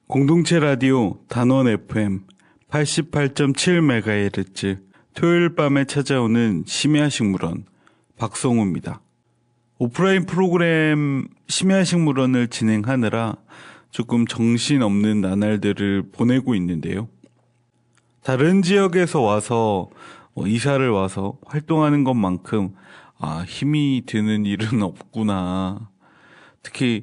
공동체 라디오 단원 FM 88.7MHz 토요일 밤에 찾아오는 심야식물원 박성우입니다. 오프라인 프로그램 심야식물원을 진행하느라 조금 정신없는 나날들을 보내고 있는데요. 다른 지역에서 와서 이사를 와서 활동하는 것만큼 힘이 드는 일은 없구나. 특히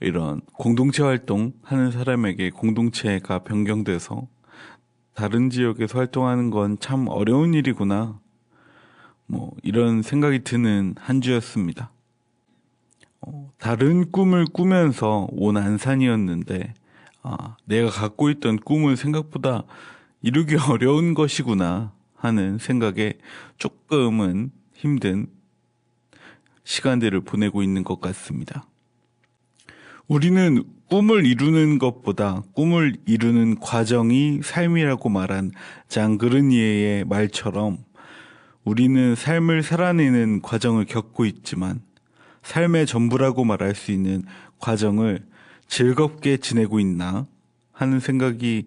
이런 공동체 활동하는 사람에게 공동체가 변경돼서 다른 지역에서 활동하는 건 참 어려운 일이구나. 이런 생각이 드는 한 주였습니다. 다른 꿈을 꾸면서 온 안산이었는데 내가 갖고 있던 꿈은 생각보다 이루기 어려운 것이구나 하는 생각에 조금은 힘든 시간들을 보내고 있는 것 같습니다. 우리는 꿈을 이루는 것보다 꿈을 이루는 과정이 삶이라고 말한 장그르니에의 말처럼 우리는 삶을 살아내는 과정을 겪고 있지만 삶의 전부라고 말할 수 있는 과정을 즐겁게 지내고 있나 하는 생각이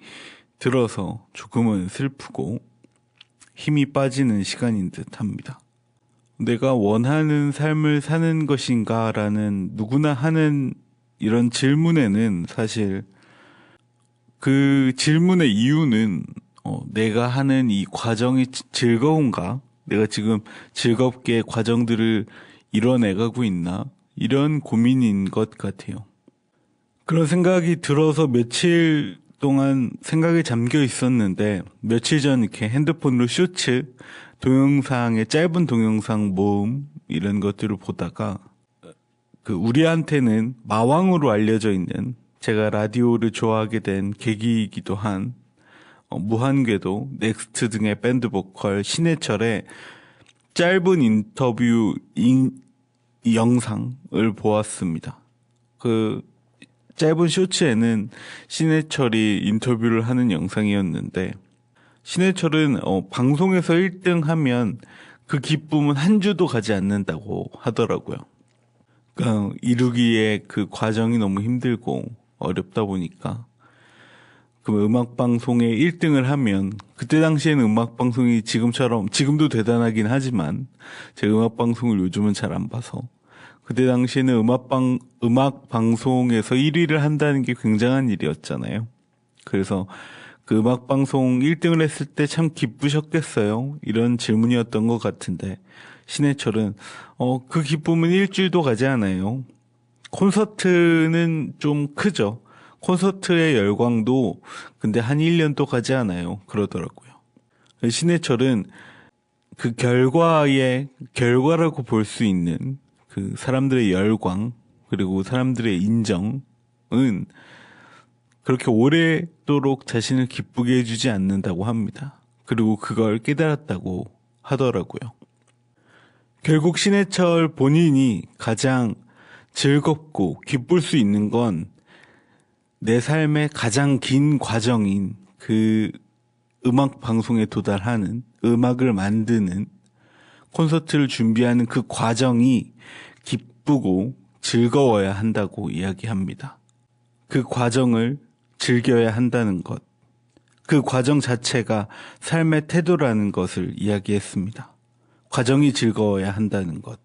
들어서 조금은 슬프고 힘이 빠지는 시간인 듯 합니다. 내가 원하는 삶을 사는 것인가라는 누구나 하는 이런 질문에는 사실 그 질문의 이유는 내가 하는 이 과정이 즐거운가? 내가 지금 즐겁게 과정들을 이뤄내가고 있나? 이런 고민인 것 같아요. 그런 생각이 들어서 며칠 동안 생각에 잠겨 있었는데 며칠 전 이렇게 핸드폰으로 쇼츠, 동영상의 짧은 동영상 모음 이런 것들을 보다가 우리한테는 마왕으로 알려져 있는 제가 라디오를 좋아하게 된 계기이기도 한 무한궤도, 넥스트 등의 밴드 보컬 신해철의 짧은 인터뷰 영상을 보았습니다. 그 짧은 쇼츠에는 신해철이 인터뷰를 하는 영상이었는데 신해철은 방송에서 1등 하면 그 기쁨은 한 주도 가지 않는다고 하더라고요. 그러니까 이루기에 그 과정이 너무 힘들고 어렵다 보니까 그 음악방송에 1등을 하면 그때 당시에는 음악방송이 지금도 대단하긴 하지만 제가 음악방송을 요즘은 잘 안 봐서 그때 당시에는 음악방송에서 1위를 한다는 게 굉장한 일이었잖아요. 그래서 그 음악방송 1등을 했을 때 참 기쁘셨겠어요? 이런 질문이었던 것 같은데 신해철은 그 기쁨은 일주일도 가지 않아요. 콘서트는 좀 크죠. 콘서트의 열광도 근데 한 1년도 가지 않아요. 그러더라고요. 신해철은 그 결과라고 볼 수 있는 그 사람들의 열광 그리고 사람들의 인정은 그렇게 오래도록 자신을 기쁘게 해주지 않는다고 합니다. 그리고 그걸 깨달았다고 하더라고요. 결국 신해철 본인이 가장 즐겁고 기쁠 수 있는 건 내 삶의 가장 긴 과정인 그 음악 방송에 도달하는, 음악을 만드는, 콘서트를 준비하는 그 과정이 기쁘고 즐거워야 한다고 이야기합니다. 그 과정을 즐겨야 한다는 것, 그 과정 자체가 삶의 태도라는 것을 이야기했습니다. 과정이 즐거워야 한다는 것,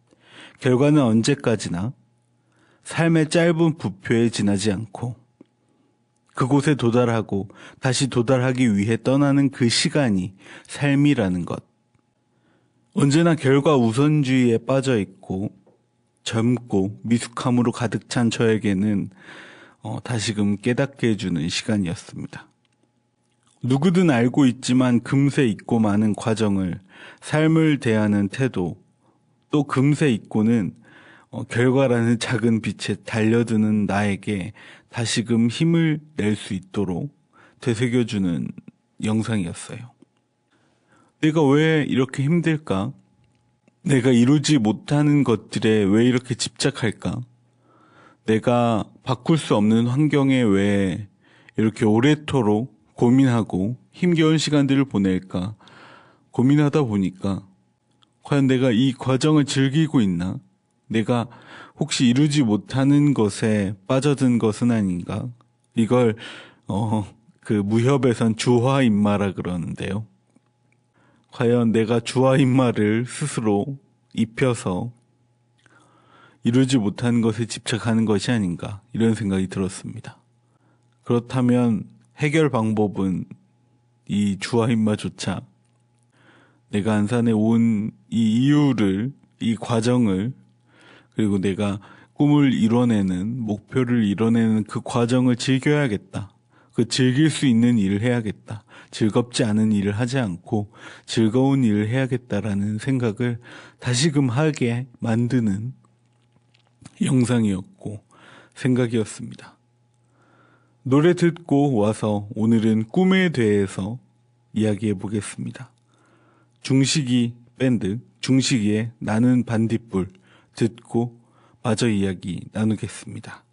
결과는 언제까지나 삶의 짧은 부표에 지나지 않고 그곳에 도달하고 다시 도달하기 위해 떠나는 그 시간이 삶이라는 것. 언제나 결과 우선주의에 빠져 있고 젊고 미숙함으로 가득 찬 저에게는 다시금 깨닫게 해주는 시간이었습니다. 누구든 알고 있지만 금세 잊고 마는 과정을 삶을 대하는 태도, 또 금세 잊고는 결과라는 작은 빛에 달려드는 나에게 다시금 힘을 낼 수 있도록 되새겨주는 영상이었어요. 내가 왜 이렇게 힘들까? 내가 이루지 못하는 것들에 왜 이렇게 집착할까? 내가 바꿀 수 없는 환경에 왜 이렇게 오래도록 고민하고 힘겨운 시간들을 보낼까? 고민하다 보니까 과연 내가 이 과정을 즐기고 있나? 내가 혹시 이루지 못하는 것에 빠져든 것은 아닌가? 이걸 그 무협에선 주화인마라 그러는데요. 과연 내가 주화인마를 스스로 입혀서 이루지 못한 것에 집착하는 것이 아닌가 이런 생각이 들었습니다. 그렇다면 해결 방법은 이 주화인마조차 내가 안산에 온 이 이유를, 이 과정을, 그리고 내가 꿈을 이뤄내는, 목표를 이뤄내는 그 과정을 즐겨야겠다. 그 즐길 수 있는 일을 해야겠다. 즐겁지 않은 일을 하지 않고 즐거운 일을 해야겠다라는 생각을 다시금 하게 만드는 영상이었고 생각이었습니다. 노래 듣고 와서 오늘은 꿈에 대해서 이야기해 보겠습니다. 중식이 밴드 중식이의 나는 반딧불 듣고 마저 이야기 나누겠습니다.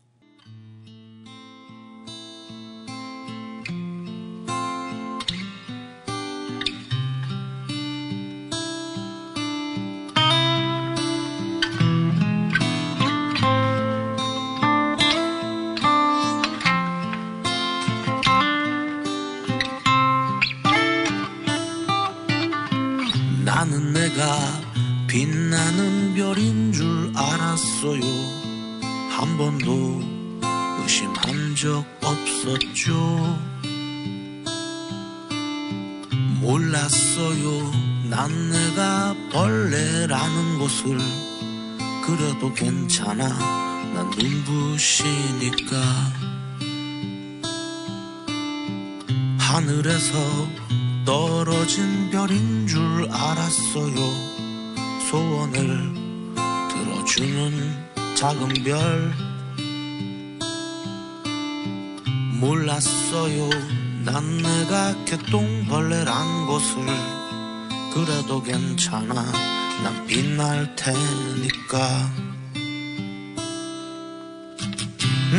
나는 내가 빛나는 별인 줄 알았어요. 한 번도 의심한 적 없었죠. 몰랐어요. 난 내가 벌레라는 것을. 그래도 괜찮아. 난 눈부시니까. 하늘에서 떨어진 별인 줄 알았어요. 소원을 들어주는 작은 별. 몰랐어요. 난 내가 개똥벌레란 것을. 그래도 괜찮아. 난 빛날 테니까.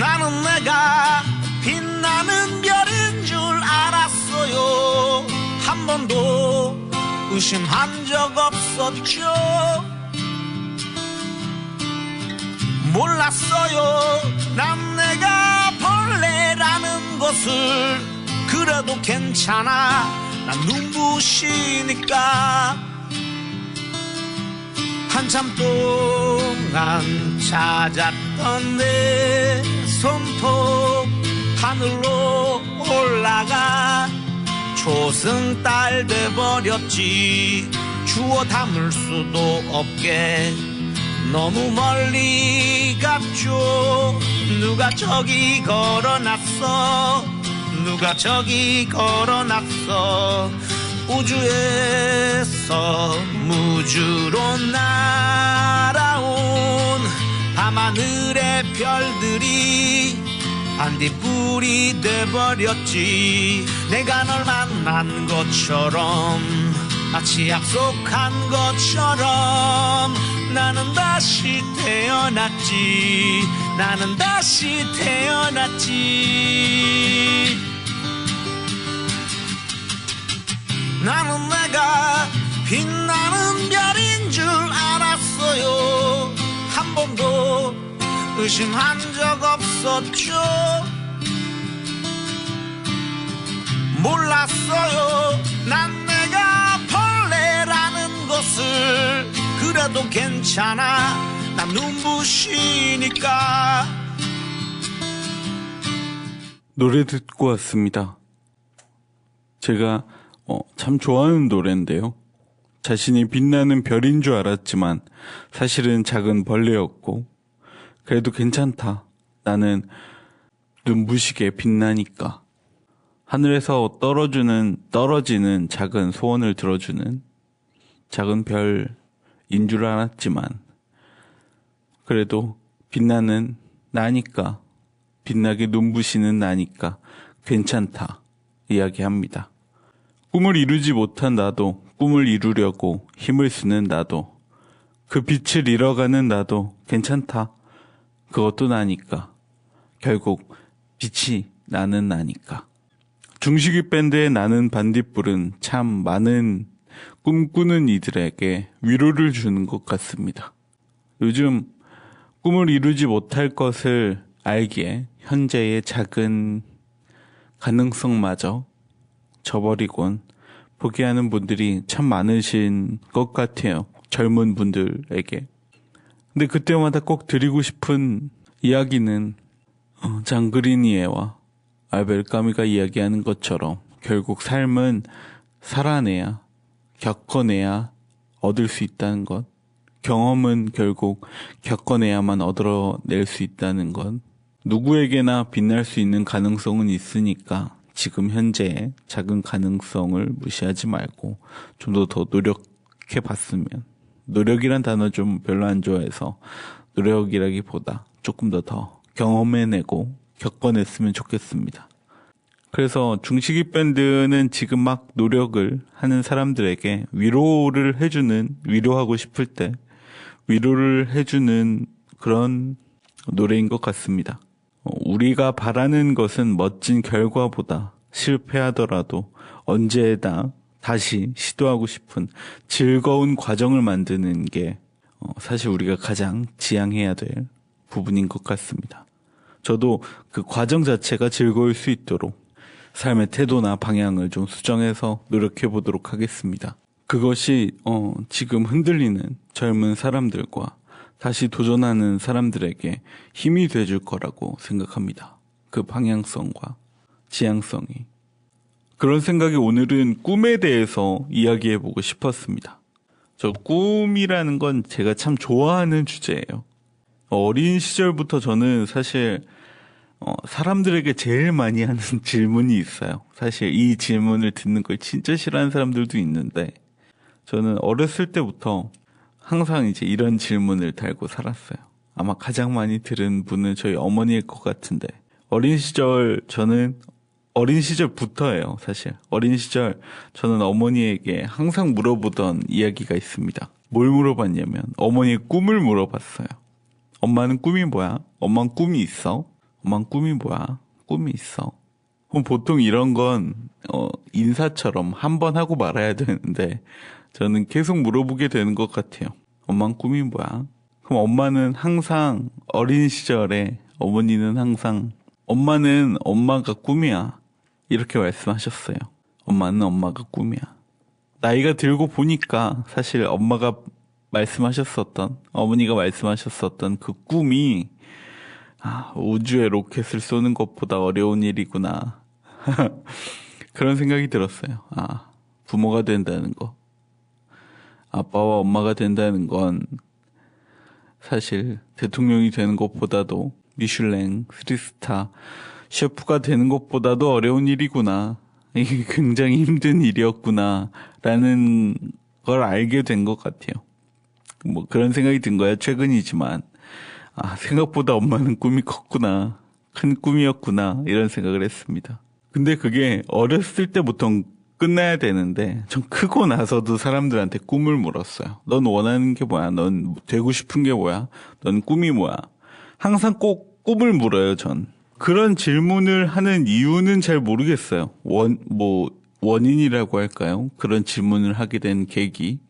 나는 내가 빛나는 별인 줄 알았어요. 한 번도 의심한 적 없었죠. 몰랐어요. 난 내가 벌레라는 것을. 그래도 괜찮아. 난 눈부시니까. 한참 동안 찾았던 내 손톱 하늘로 올라가 초승달 돼버렸지. 주워 담을 수도 없게 너무 멀리 갔죠. 누가 저기 걸어놨어. 누가 저기 걸어놨어. 우주에서 무주로 날아온 밤하늘의 별들이 반딧불이 돼버렸지. 내가 널 만난 것처럼 마치 약속한 것처럼 나는 다시 태어났지. 나는 다시 태어났지. 나는 내가 빛나는 별인 줄 알았어요. 한 번도 의심한 적 없었죠. 몰랐어요. 난 내가 벌레라는 것을. 그래도 괜찮아. 난 눈부시니까. 노래 듣고 왔습니다. 제가 참 좋아하는 노래인데요. 자신이 빛나는 별인 줄 알았지만 사실은 작은 벌레였고 그래도 괜찮다. 나는 눈부시게 빛나니까. 하늘에서 떨어지는 작은 소원을 들어주는 작은 별인 줄 알았지만 그래도 빛나는 나니까, 빛나게 눈부시는 나니까 괜찮다 이야기합니다. 꿈을 이루지 못한 나도, 꿈을 이루려고 힘을 쓰는 나도, 그 빛을 잃어가는 나도 괜찮다. 그것도 나니까. 결국 빛이 나는 나니까. 중식이 밴드의 나는 반딧불은 참 많은 꿈꾸는 이들에게 위로를 주는 것 같습니다. 요즘 꿈을 이루지 못할 것을 알기에 현재의 작은 가능성마저 저버리곤 포기하는 분들이 참 많으신 것 같아요. 젊은 분들에게. 근데 그때마다 꼭 드리고 싶은 이야기는 장그리니에와 알베르 까미가 이야기하는 것처럼 결국 삶은 살아내야, 겪어내야 얻을 수 있다는 것. 경험은 결국 겪어내야만 얻어낼 수 있다는 것. 누구에게나 빛날 수 있는 가능성은 있으니까 지금 현재의 작은 가능성을 무시하지 말고 좀 더 노력해 봤으면, 노력이란 단어 좀 별로 안 좋아해서 노력이라기보다 조금 더 경험해내고 겪어냈으면 좋겠습니다. 그래서 중식이 밴드는 지금 막 노력을 하는 사람들에게 위로하고 싶을 때 위로를 해주는 그런 노래인 것 같습니다. 우리가 바라는 것은 멋진 결과보다 실패하더라도 언제나 다시 시도하고 싶은 즐거운 과정을 만드는 게 사실 우리가 가장 지향해야 될 부분인 것 같습니다. 저도 그 과정 자체가 즐거울 수 있도록 삶의 태도나 방향을 좀 수정해서 노력해 보도록 하겠습니다. 그것이 지금 흔들리는 젊은 사람들과 다시 도전하는 사람들에게 힘이 돼줄 거라고 생각합니다. 그 방향성과 지향성이. 그런 생각에 오늘은 꿈에 대해서 이야기해보고 싶었습니다. 저 꿈이라는 건 제가 참 좋아하는 주제예요. 어린 시절부터 저는 사실 사람들에게 제일 많이 하는 질문이 있어요. 사실 이 질문을 듣는 걸 진짜 싫어하는 사람들도 있는데 저는 어렸을 때부터 항상 이제 이런 질문을 달고 살았어요. 아마 가장 많이 들은 분은 저희 어머니일 것 같은데 저는 어린 시절부터예요, 사실. 어린 시절 저는 어머니에게 항상 물어보던 이야기가 있습니다. 뭘 물어봤냐면 어머니의 꿈을 물어봤어요. 엄마는 꿈이 뭐야? 엄마는 꿈이 있어? 엄마는 꿈이 뭐야? 꿈이 있어. 그럼 보통 이런 건 인사처럼 한 번 하고 말아야 되는데 저는 계속 물어보게 되는 것 같아요. 엄마는 꿈이 뭐야? 그럼 엄마는 항상 어린 시절에 어머니는 항상 엄마는 엄마가 꿈이야 이렇게 말씀하셨어요. 엄마는 엄마가 꿈이야. 나이가 들고 보니까 사실 어머니가 말씀하셨었던 그 꿈이 우주에 로켓을 쏘는 것보다 어려운 일이구나. 그런 생각이 들었어요. 부모가 된다는 거. 아빠와 엄마가 된다는 건 사실 대통령이 되는 것보다도 미슐랭, 3스타, 셰프가 되는 것보다도 어려운 일이구나. 이게 굉장히 힘든 일이었구나. 라는 걸 알게 된 것 같아요. 뭐 그런 생각이 든 거야. 최근이지만. 생각보다 엄마는 꿈이 컸구나. 큰 꿈이었구나. 이런 생각을 했습니다. 근데 그게 어렸을 때 보통 끝나야 되는데 좀 크고 나서도 사람들한테 꿈을 물었어요. 넌 원하는 게 뭐야? 넌 되고 싶은 게 뭐야? 넌 꿈이 뭐야? 항상 꼭 꿈을 물어요, 전. 그런 질문을 하는 이유는 잘 모르겠어요. 원인이라고 할까요? 그런 질문을 하게 된 계기.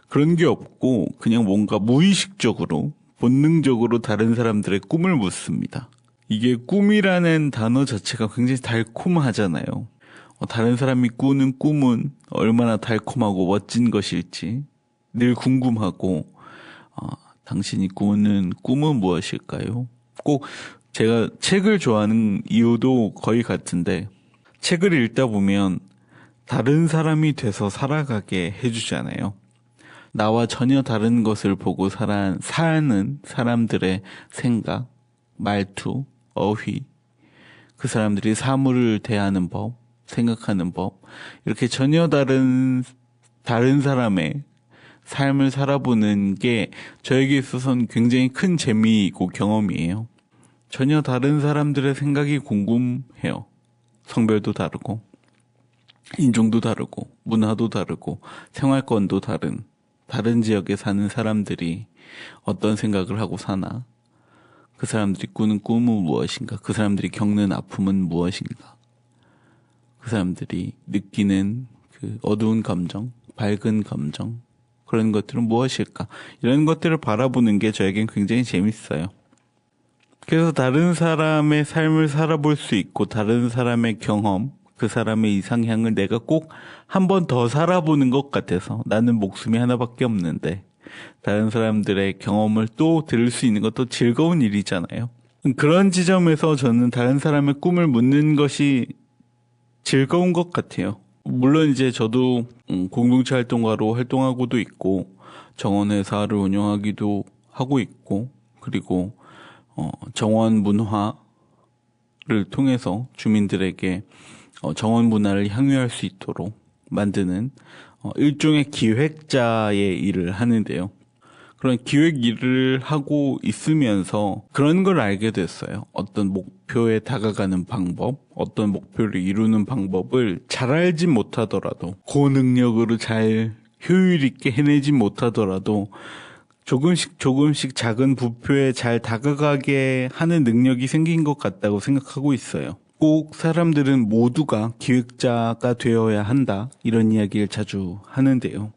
그런 게 없고 그냥 뭔가 무의식적으로 본능적으로 다른 사람들의 꿈을 묻습니다. 이게 꿈이라는 단어 자체가 굉장히 달콤하잖아요. 다른 사람이 꾸는 꿈은 얼마나 달콤하고 멋진 것일지 늘 궁금하고 당신이 꾸는 꿈은 무엇일까요? 꼭 제가 책을 좋아하는 이유도 거의 같은데 책을 읽다 보면 다른 사람이 돼서 살아가게 해주잖아요. 나와 전혀 다른 것을 보고 사는 사람들의 생각, 말투, 어휘, 그 사람들이 사물을 대하는 법, 생각하는 법, 이렇게 전혀 다른 사람의 삶을 살아보는 게 저에게 있어서는 굉장히 큰 재미이고 경험이에요. 전혀 다른 사람들의 생각이 궁금해요. 성별도 다르고, 인종도 다르고, 문화도 다르고, 생활권도 다른 지역에 사는 사람들이 어떤 생각을 하고 사나, 그 사람들이 꾸는 꿈은 무엇인가, 그 사람들이 겪는 아픔은 무엇인가, 그 사람들이 느끼는 그 어두운 감정, 밝은 감정, 그런 것들은 무엇일까, 이런 것들을 바라보는 게 저에겐 굉장히 재밌어요. 그래서 다른 사람의 삶을 살아볼 수 있고 다른 사람의 경험, 그 사람의 이상향을 내가 꼭 한 번 더 살아보는 것 같아서 나는 목숨이 하나밖에 없는데 다른 사람들의 경험을 또 들을 수 있는 것도 즐거운 일이잖아요. 그런 지점에서 저는 다른 사람의 꿈을 묻는 것이 즐거운 것 같아요. 물론 이제 저도 공동체 활동가로 활동하고도 있고 정원회사를 운영하기도 하고 있고 그리고 정원 문화를 통해서 주민들에게 정원 문화를 향유할 수 있도록 만드는 일종의 기획자의 일을 하는데요. 그런 기획 일을 하고 있으면서 그런 걸 알게 됐어요. 어떤 목표에 다가가는 방법, 어떤 목표를 이루는 방법을 잘 알지 못하더라도 고능력으로 잘 효율 있게 해내지 못하더라도 조금씩 작은 부표에 잘 다가가게 하는 능력이 생긴 것 같다고 생각하고 있어요. 꼭 사람들은 모두가 기획자가 되어야 한다 이런 이야기를 자주 하는데요.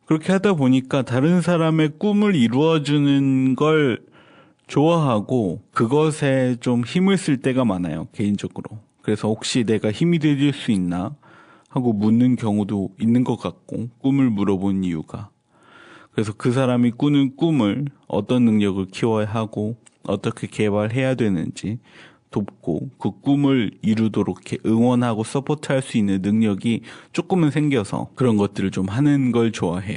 그렇게 하다 보니까 다른 사람의 꿈을 이루어주는 걸 좋아하고 그것에 좀 힘을 쓸 때가 많아요, 개인적으로. 그래서 혹시 내가 힘이 되줄 수 있나 하고 묻는 경우도 있는 것 같고 꿈을 물어본 이유가 그래서 그 사람이 꾸는 꿈을 어떤 능력을 키워야 하고 어떻게 개발해야 되는지 돕고 그 꿈을 이루도록 이렇게 응원하고 서포트할 수 있는 능력이 조금은 생겨서 그런 것들을 좀 하는 걸 좋아해요.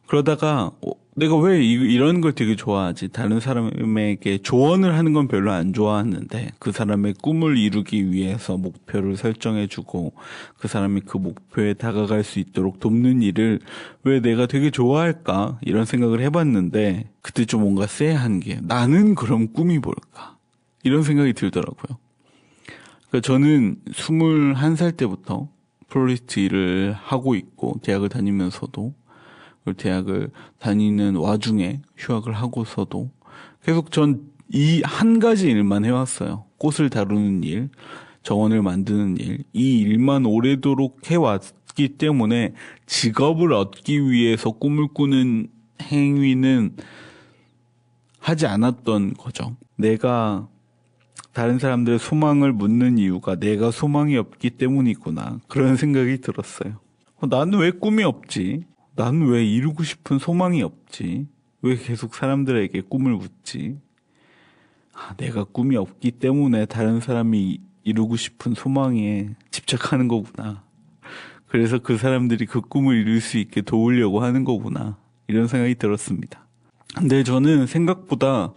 그러다가 내가 왜 이런 걸 되게 좋아하지? 다른 사람에게 조언을 하는 건 별로 안 좋아하는데 그 사람의 꿈을 이루기 위해서 목표를 설정해주고 그 사람이 그 목표에 다가갈 수 있도록 돕는 일을 왜 내가 되게 좋아할까? 이런 생각을 해봤는데 그때 좀 뭔가 쎄한 게 나는 그럼 꿈이 뭘까? 이런 생각이 들더라고요. 그러니까 저는 21살 때부터 플로리스트 일을 하고 있고 대학을 다니면서도 대학을 다니는 와중에 휴학을 하고서도 계속 전 이 한 가지 일만 해왔어요. 꽃을 다루는 일, 정원을 만드는 일, 이 일만 오래도록 해왔기 때문에 직업을 얻기 위해서 꿈을 꾸는 행위는 하지 않았던 거죠. 내가 다른 사람들의 소망을 묻는 이유가 내가 소망이 없기 때문이구나. 그런 생각이 들었어요. 나는 왜 꿈이 없지? 나는 왜 이루고 싶은 소망이 없지? 왜 계속 사람들에게 꿈을 묻지? 내가 꿈이 없기 때문에 다른 사람이 이루고 싶은 소망에 집착하는 거구나. 그래서 그 사람들이 그 꿈을 이룰 수 있게 도우려고 하는 거구나. 이런 생각이 들었습니다. 근데 저는 생각보다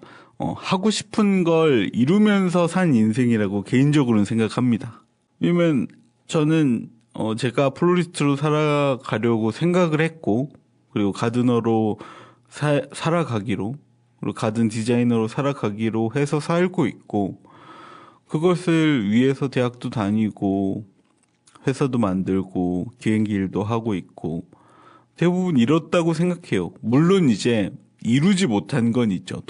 하고 싶은 걸 이루면서 산 인생이라고 개인적으로는 생각합니다. 왜냐면 저는 제가 플로리스트로 살아가려고 생각을 했고 그리고 가드너로 살아가기로 그리고 가든 디자이너로 살아가기로 해서 살고 있고 그것을 위해서 대학도 다니고 회사도 만들고 비행기 일도 하고 있고 대부분 이렇다고 생각해요. 물론 이제 이루지 못한 건 있죠.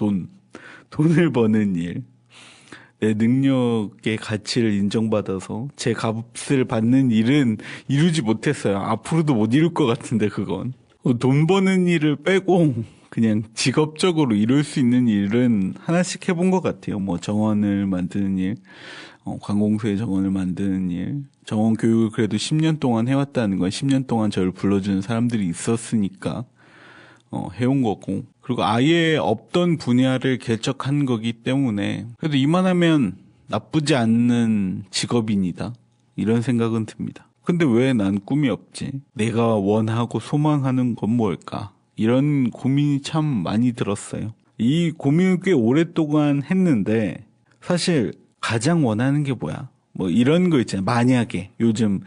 돈을 버는 일. 내 능력의 가치를 인정받아서 제 값을 받는 일은 이루지 못했어요. 앞으로도 못 이룰 것 같은데 그건. 돈 버는 일을 빼고 그냥 직업적으로 이룰 수 있는 일은 하나씩 해본 것 같아요. 뭐 정원을 만드는 일, 관공서의 정원을 만드는 일, 정원 교육을 그래도 10년 동안 해왔다는 건 10년 동안 저를 불러주는 사람들이 있었으니까 해온 거고 그리고 아예 없던 분야를 개척한 거기 때문에 그래도 이만하면 나쁘지 않는 직업인이다 이런 생각은 듭니다. 근데 왜 난 꿈이 없지? 내가 원하고 소망하는 건 뭘까? 이런 고민이 참 많이 들었어요. 이 고민을 꽤 오랫동안 했는데 사실 가장 원하는 게 뭐야? 뭐 이런 거 있잖아요. 만약에 요즘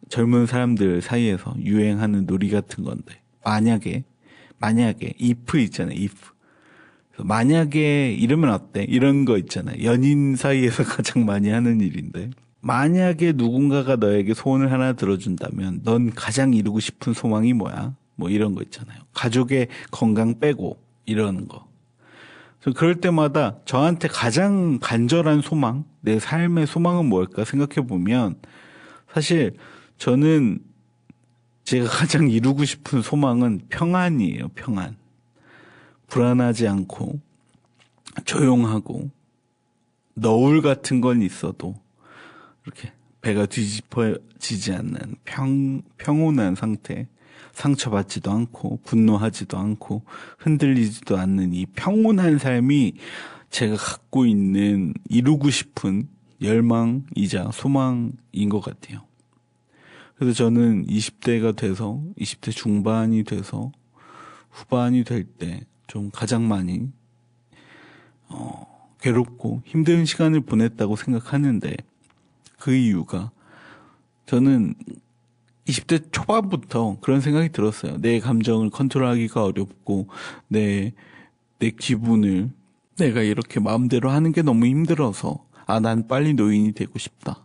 젊은 사람들 사이에서 유행하는 놀이 같은 건데 만약에 if 있잖아요. if. 만약에 이러면 어때? 이런 거 있잖아요. 연인 사이에서 가장 많이 하는 일인데 만약에 누군가가 너에게 소원을 하나 들어준다면 넌 가장 이루고 싶은 소망이 뭐야? 뭐 이런 거 있잖아요. 가족의 건강 빼고 이러는 거. 그럴 때마다 저한테 가장 간절한 소망, 내 삶의 소망은 뭘까 생각해 보면 사실 저는 제가 가장 이루고 싶은 소망은 평안이에요. 평안. 불안하지 않고 조용하고 너울 같은 건 있어도 이렇게 배가 뒤집어지지 않는 평온한 상태, 상처받지도 않고 분노하지도 않고 흔들리지도 않는 이 평온한 삶이 제가 갖고 있는 이루고 싶은 열망이자 소망인 것 같아요. 그래서 저는 20대가 돼서 20대 중반이 돼서 후반이 될 때 좀 가장 많이 괴롭고 힘든 시간을 보냈다고 생각하는데 그 이유가 저는 20대 초반부터 그런 생각이 들었어요. 내 감정을 컨트롤하기가 어렵고 내 기분을 내가 이렇게 마음대로 하는 게 너무 힘들어서 난 빨리 노인이 되고 싶다.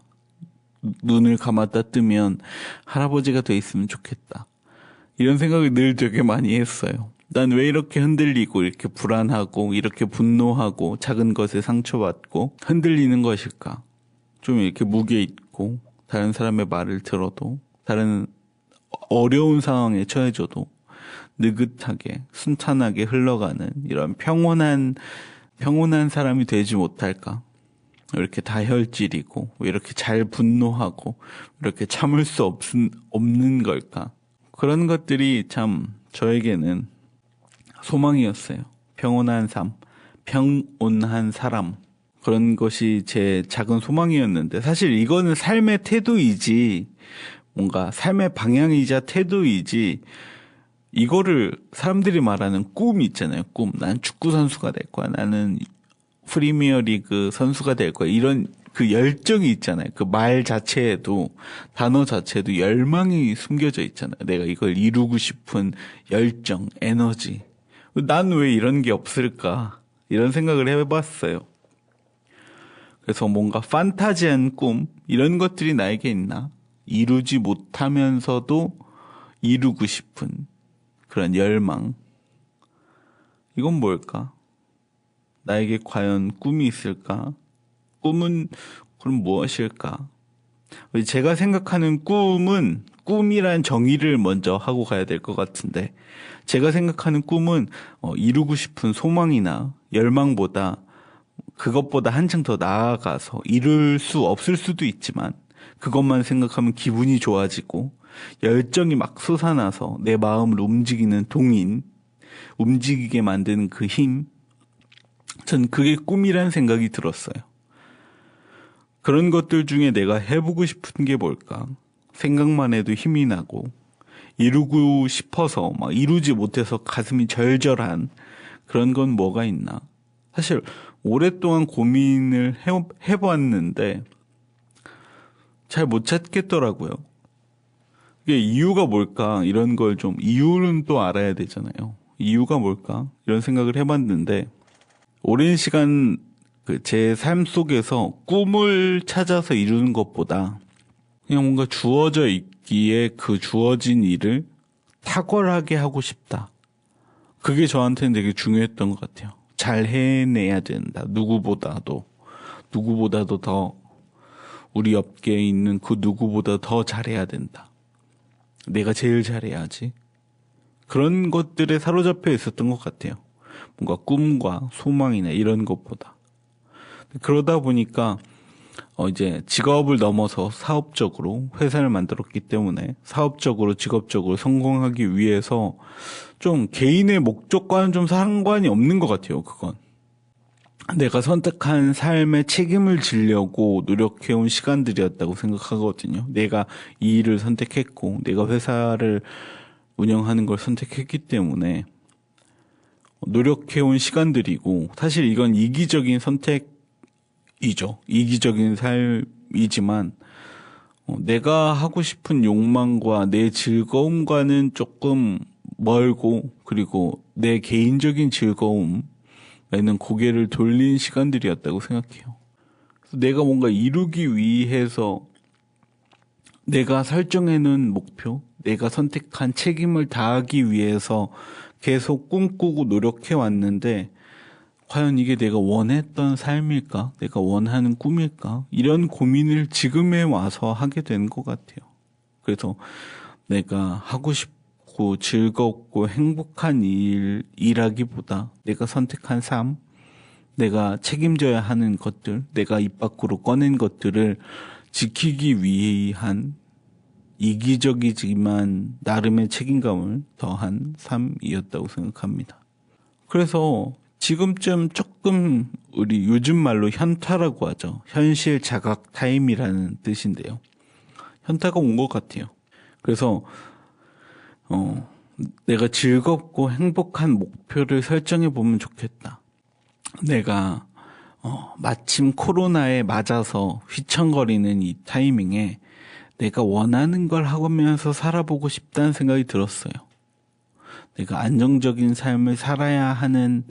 눈을 감았다 뜨면 할아버지가 돼 있으면 좋겠다. 이런 생각을 늘 되게 많이 했어요. 난 왜 이렇게 흔들리고 이렇게 불안하고 이렇게 분노하고 작은 것에 상처받고 흔들리는 것일까? 좀 이렇게 무게 있고 다른 사람의 말을 들어도 다른 어려운 상황에 처해져도 느긋하게 순탄하게 흘러가는 이런 평온한 사람이 되지 못할까? 이렇게 다혈질이고 이렇게 잘 분노하고 이렇게 참을 수 없는 걸까? 그런 것들이 참 저에게는 소망이었어요. 평온한 삶, 평온한 사람. 그런 것이 제 작은 소망이었는데 사실 이거는 삶의 태도이지 뭔가 삶의 방향이자 태도이지 이거를 사람들이 말하는 꿈 있잖아요. 꿈. 난 축구 선수가 될 거야. 나는 프리미어리그 선수가 될 거야. 이런 그 열정이 있잖아요. 그 말 자체에도 단어 자체에도 열망이 숨겨져 있잖아요. 내가 이걸 이루고 싶은 열정, 에너지. 난 왜 이런 게 없을까? 이런 생각을 해봤어요. 그래서 뭔가 판타지한 꿈 이런 것들이 나에게 있나? 이루지 못하면서도 이루고 싶은 그런 열망. 이건 뭘까? 나에게 과연 꿈이 있을까? 꿈은 그럼 무엇일까? 제가 생각하는 꿈이란 정의를 먼저 하고 가야 될 것 같은데 제가 생각하는 꿈은 이루고 싶은 소망이나 열망보다 그것보다 한층 더 나아가서 이룰 수 없을 수도 있지만 그것만 생각하면 기분이 좋아지고 열정이 막 솟아나서 내 마음을 움직이는 동인, 움직이게 만드는 그 힘, 전 그게 꿈이란 생각이 들었어요. 그런 것들 중에 내가 해보고 싶은 게 뭘까? 생각만 해도 힘이 나고 이루고 싶어서 막 이루지 못해서 가슴이 절절한 그런 건 뭐가 있나? 사실 오랫동안 고민을 해봤는데 잘 못 찾겠더라고요. 이게 이유가 뭘까? 이런 걸 좀 이유는 또 알아야 되잖아요. 이유가 뭘까? 이런 생각을 해봤는데 오랜 시간 제 삶 속에서 꿈을 찾아서 이루는 것보다 그냥 뭔가 주어져 있기에 그 주어진 일을 탁월하게 하고 싶다. 그게 저한테는 되게 중요했던 것 같아요. 잘 해내야 된다. 누구보다도 더 우리 업계에 있는 그 누구보다 더 잘해야 된다. 내가 제일 잘해야지. 그런 것들에 사로잡혀 있었던 것 같아요. 뭔가 꿈과 소망이나 이런 것보다. 그러다 보니까 이제 직업을 넘어서 사업적으로 회사를 만들었기 때문에 사업적으로 직업적으로 성공하기 위해서 좀 개인의 목적과는 좀 상관이 없는 것 같아요. 그건 내가 선택한 삶에 책임을 지려고 노력해온 시간들이었다고 생각하거든요. 내가 이 일을 선택했고 내가 회사를 운영하는 걸 선택했기 때문에 노력해온 시간들이고 사실 이건 이기적인 선택이죠. 이기적인 삶이지만 내가 하고 싶은 욕망과 내 즐거움과는 조금 멀고 그리고 내 개인적인 즐거움에는 고개를 돌린 시간들이었다고 생각해요. 그래서 내가 뭔가 이루기 위해서 내가 설정해놓은 목표, 내가 선택한 책임을 다하기 위해서 계속 꿈꾸고 노력해왔는데 과연 이게 내가 원했던 삶일까? 내가 원하는 꿈일까? 이런 고민을 지금에 와서 하게 된 것 같아요. 그래서 내가 하고 싶고 즐겁고 행복한 일이라기보다 내가 선택한 삶, 내가 책임져야 하는 것들, 내가 입 밖으로 꺼낸 것들을 지키기 위한 이기적이지만 나름의 책임감을 더한 삶이었다고 생각합니다. 그래서 지금쯤 조금 우리 요즘 말로 현타라고 하죠. 현실 자각 타임이라는 뜻인데요. 현타가 온 것 같아요. 그래서 내가 즐겁고 행복한 목표를 설정해 보면 좋겠다. 내가 마침 코로나에 맞아서 휘청거리는 이 타이밍에 내가 원하는 걸 하면서 살아보고 싶다는 생각이 들었어요. 내가 안정적인 삶을 살아야 하는,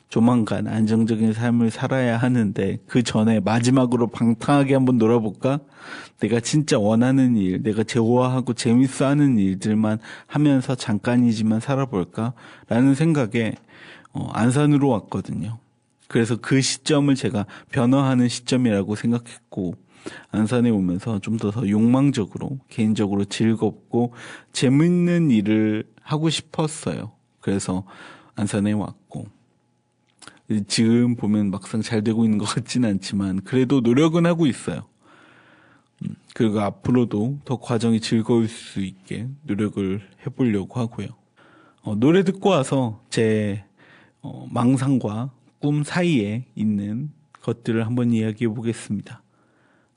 조만간 안정적인 삶을 살아야 하는데 그 전에 마지막으로 방탕하게 한번 놀아볼까? 내가 진짜 원하는 일, 내가 좋아하고 재밌어하는 일들만 하면서 잠깐이지만 살아볼까? 라는 생각에 안산으로 왔거든요. 그래서 그 시점을 제가 변화하는 시점이라고 생각했고, 안산에 오면서 좀 더 욕망적으로, 개인적으로 즐겁고 재밌는 일을 하고 싶었어요. 그래서 안산에 왔고, 지금 보면 막상 잘 되고 있는 것 같지는 않지만 그래도 노력은 하고 있어요. 그리고 앞으로도 더 과정이 즐거울 수 있게 노력을 해보려고 하고요. 노래 듣고 와서 제 망상과 꿈 사이에 있는 것들을 한번 이야기해 보겠습니다.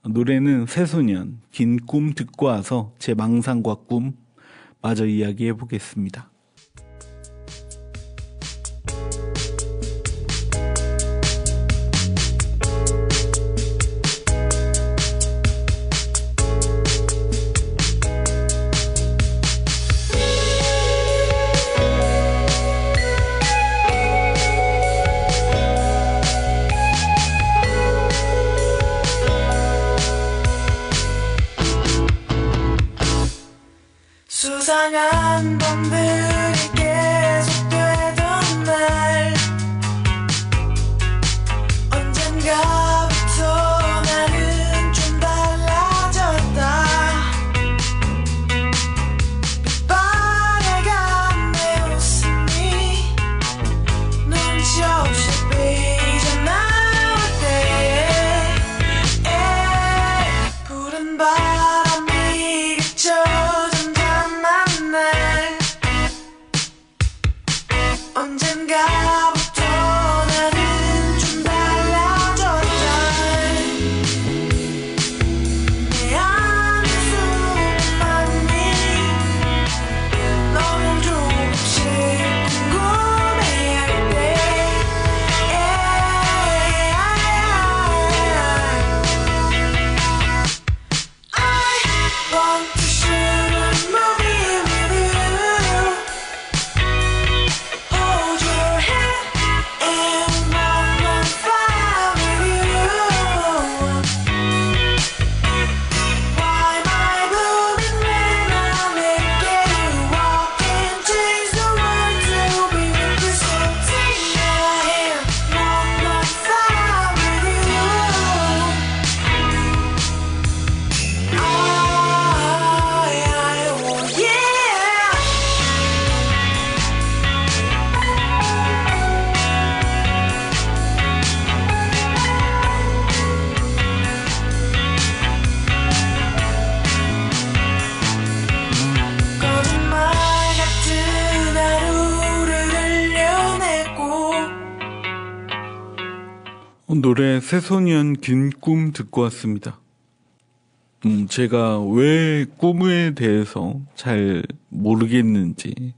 노래는 새소년, 긴 꿈 듣고 와서 제 망상과 꿈 마저 이야기해 보겠습니다. 수상한 밤들이 계속되던 날 언젠가부터 나는 좀 달라졌다. 빛바래간 내 웃음이 눈치 없이 삐져나올 때에 푸른 바람이 그쳐 언젠가부터 나는 좀 달라졌다. 내 안에 수많이 너무 조금씩 궁금해할 때 I want to shoot a movie with you. Hold your hand and walk on fire with you. Why am I blooming when I'm naked? You walk and change the world to be with you. So take my hand, walk on fire with you. Oh yeah. 거짓말 같은 하루를 흘려내고 노래 새소년 긴 꿈 듣고 왔습니다. 제가 왜 꿈에 대해서 잘 모르겠는지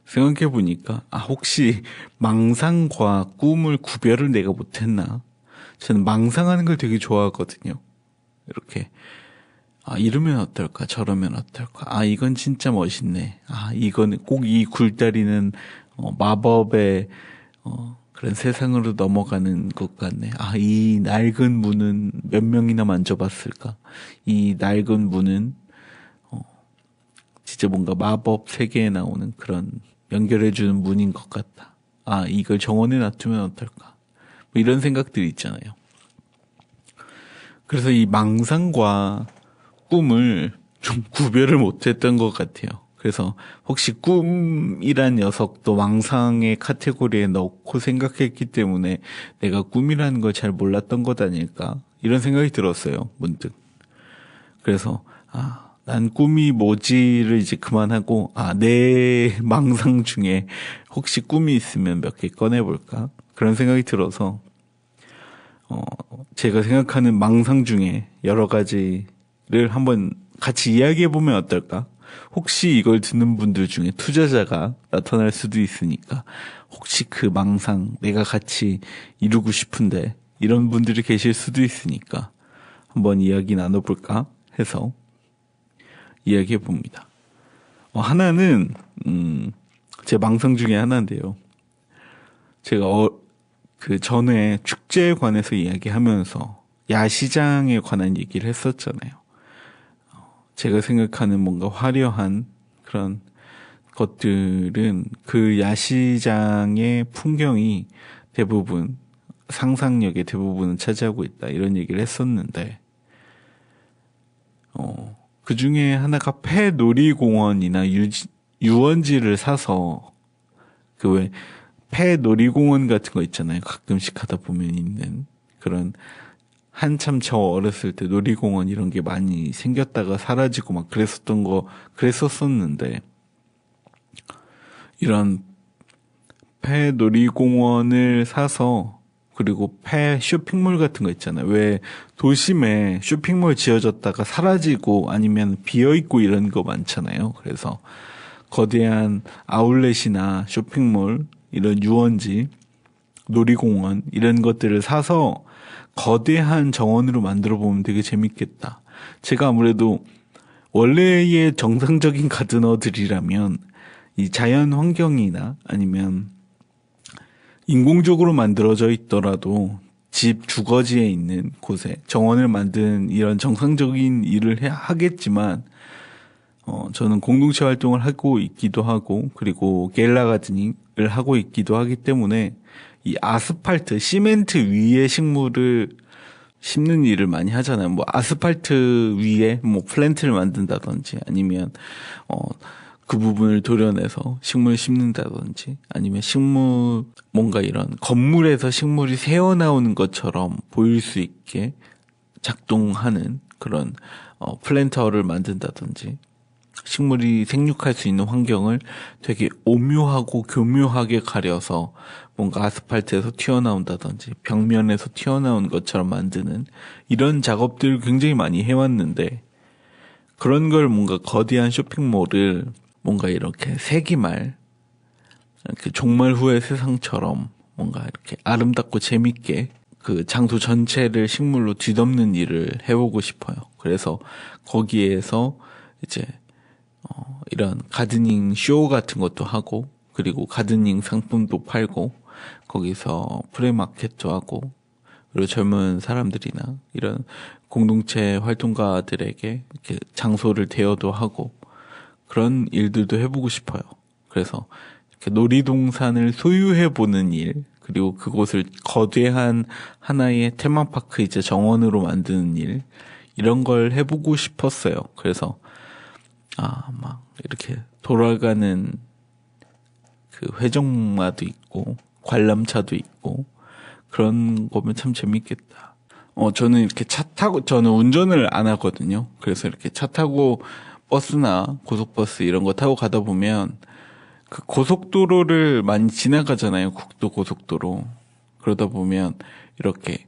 생각해 보니까 혹시 망상과 꿈을 구별을 내가 못했나? 저는 망상하는 걸 되게 좋아하거든요. 이렇게 이러면 어떨까? 저러면 어떨까? 이건 진짜 멋있네. 이거는 꼭 이 굴다리는 마법의 그런 세상으로 넘어가는 것 같네. 이 낡은 문은 몇 명이나 만져봤을까? 이 낡은 문은 진짜 뭔가 마법 세계에 나오는 그런 연결해주는 문인 것 같다. 이걸 정원에 놔두면 어떨까? 뭐 이런 생각들이 있잖아요. 그래서 이 망상과 꿈을 좀 구별을 못했던 것 같아요. 그래서 혹시 꿈이란 녀석도 망상의 카테고리에 넣고 생각했기 때문에 내가 꿈이라는 걸 잘 몰랐던 것 아닐까? 이런 생각이 들었어요, 문득. 그래서, 난 꿈이 뭐지를 이제 그만하고, 내 망상 중에 혹시 꿈이 있으면 몇 개 꺼내볼까? 그런 생각이 들어서, 제가 생각하는 망상 중에 여러 가지를 한번 같이 이야기해보면 어떨까? 혹시 이걸 듣는 분들 중에 투자자가 나타날 수도 있으니까, 혹시 그 망상 내가 같이 이루고 싶은데, 이런 분들이 계실 수도 있으니까, 한번 이야기 나눠볼까 해서 이야기해봅니다. 하나는, 제 망상 중에 하나인데요. 제가 그 전에 축제에 관해서 이야기하면서 야시장에 관한 얘기를 했었잖아요. 제가 생각하는 뭔가 화려한 그런 것들은 그 야시장의 풍경이 대부분 상상력의 대부분은 차지하고 있다. 이런 얘기를 했었는데, 그 중에 하나가 폐놀이공원이나 유원지를 사서 그 왜 폐놀이공원 같은 거 있잖아요. 가끔씩 하다 보면 있는 그런 한참 저 어렸을 때 놀이공원 이런 게 많이 생겼다가 사라지고 막 그랬었는데 이런 폐 놀이공원을 사서 그리고 폐 쇼핑몰 같은 거 있잖아요. 왜 도심에 쇼핑몰 지어졌다가 사라지고 아니면 비어있고 이런 거 많잖아요. 그래서 거대한 아울렛이나 쇼핑몰, 이런 유원지, 놀이공원 이런 것들을 사서 거대한 정원으로 만들어 보면 되게 재밌겠다. 제가 아무래도 원래의 정상적인 가드너들이라면 이 자연 환경이나 아니면 인공적으로 만들어져 있더라도 집 주거지에 있는 곳에 정원을 만드는 이런 정상적인 일을 하겠지만 저는 공동체 활동을 하고 있기도 하고 그리고 게릴라 가드닝을 하고 있기도 하기 때문에 이 아스팔트, 시멘트 위에 식물을 심는 일을 많이 하잖아요. 뭐 아스팔트 위에 뭐 플랜트를 만든다든지 아니면 그 부분을 도려내서 식물을 심는다든지 아니면 식물 뭔가 이런 건물에서 식물이 새어나오는 것처럼 보일 수 있게 작동하는 그런 플랜터를 만든다든지 식물이 생육할 수 있는 환경을 되게 오묘하고 교묘하게 가려서 뭔가 아스팔트에서 튀어나온다든지 벽면에서 튀어나온 것처럼 만드는 이런 작업들을 굉장히 많이 해왔는데 그런 걸 뭔가 거대한 쇼핑몰을 뭔가 이렇게 세기말 이렇게 종말 후의 세상처럼 뭔가 이렇게 아름답고 재밌게 그 장소 전체를 식물로 뒤덮는 일을 해보고 싶어요. 그래서 거기에서 이제 이런 가드닝 쇼 같은 것도 하고 그리고 가드닝 상품도 팔고 거기서 프레마켓도 하고 그리고 젊은 사람들이나 이런 공동체 활동가들에게 이렇게 장소를 대여도 하고 그런 일들도 해보고 싶어요. 그래서 이렇게 놀이동산을 소유해보는 일 그리고 그곳을 거대한 하나의 테마파크 이제 정원으로 만드는 일 이런 걸 해보고 싶었어요. 그래서 막 이렇게 돌아가는 그 회전마도 있고 관람차도 있고 그런 거면 참 재밌겠다. 저는 이렇게 차 타고 저는 운전을 안 하거든요. 그래서 이렇게 차 타고 버스나 고속버스 이런 거 타고 가다 보면 그 고속도로를 많이 지나가잖아요. 국도 고속도로. 그러다 보면 이렇게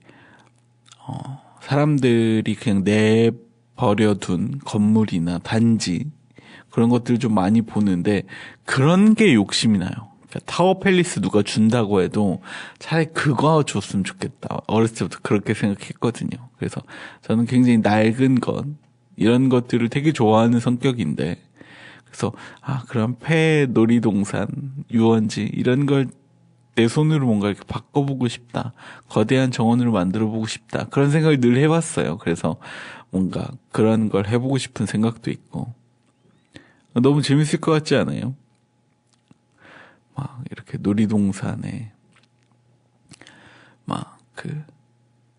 사람들이 그냥 내버려둔 건물이나 단지 그런 것들을 좀 많이 보는데 그런 게 욕심이 나요. 그러니까 타워 팰리스 누가 준다고 해도 차라리 그거 줬으면 좋겠다. 어렸을 때부터 그렇게 생각했거든요. 그래서 저는 굉장히 낡은 것 이런 것들을 되게 좋아하는 성격인데 그래서 그런 폐 놀이동산 유원지 이런 걸 내 손으로 뭔가 이렇게 바꿔보고 싶다. 거대한 정원으로 만들어보고 싶다. 그런 생각을 늘 해왔어요. 그래서 뭔가 그런 걸 해보고 싶은 생각도 있고 너무 재밌을 것 같지 않아요? 막 이렇게 놀이동산에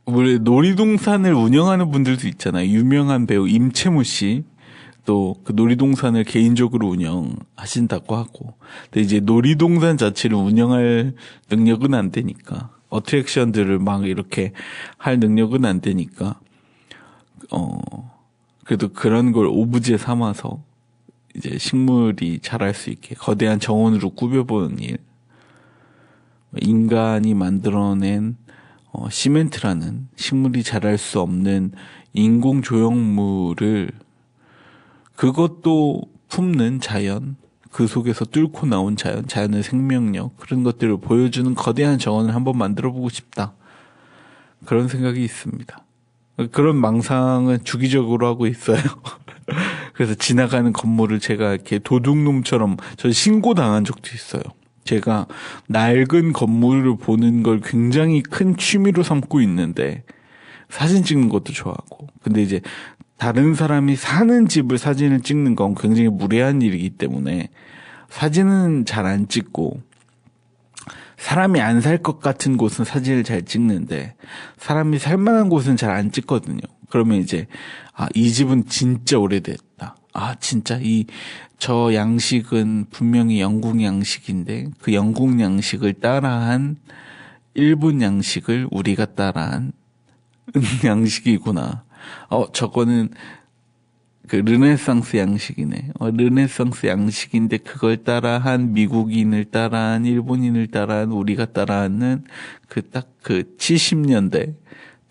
우리 놀이동산을 운영하는 분들도 있잖아요. 유명한 배우 임채무 씨 또 그 놀이동산을 개인적으로 운영하신다고 하고, 근데 이제 놀이동산 자체를 운영할 능력은 안 되니까, 어트랙션들을 막 이렇게 할 능력은 안 되니까, 그래도 그런 걸 오브제 삼아서 이제 식물이 자랄 수 있게 거대한 정원으로 꾸며보는 일, 인간이 만들어낸 시멘트라는 식물이 자랄 수 없는 인공 조형물을 그것도 품는 자연, 그 속에서 뚫고 나온 자연, 자연의 생명력, 그런 것들을 보여주는 거대한 정원을 한번 만들어보고 싶다. 그런 생각이 있습니다. 그런 망상은 주기적으로 하고 있어요. 그래서 지나가는 건물을 제가 이렇게 도둑놈처럼 저 신고당한 적도 있어요. 제가 낡은 건물을 보는 걸 굉장히 큰 취미로 삼고 있는데 사진 찍는 것도 좋아하고, 근데 이제 다른 사람이 사는 집을 사진을 찍는 건 굉장히 무례한 일이기 때문에 사진은 잘 안 찍고, 사람이 안 살 것 같은 곳은 사진을 잘 찍는데 사람이 살 만한 곳은 잘 안 찍거든요. 그러면 이제 이 집은 진짜 오래됐다. 진짜 저 양식은 분명히 영국 양식인데 그 영국 양식을 따라한 일본 양식을 우리가 따라한 양식이구나. 저거는 그 르네상스 양식이네. 르네상스 양식인데 그걸 따라한 미국인을 따라한 일본인을 따라한 우리가 따라하는 그 70년대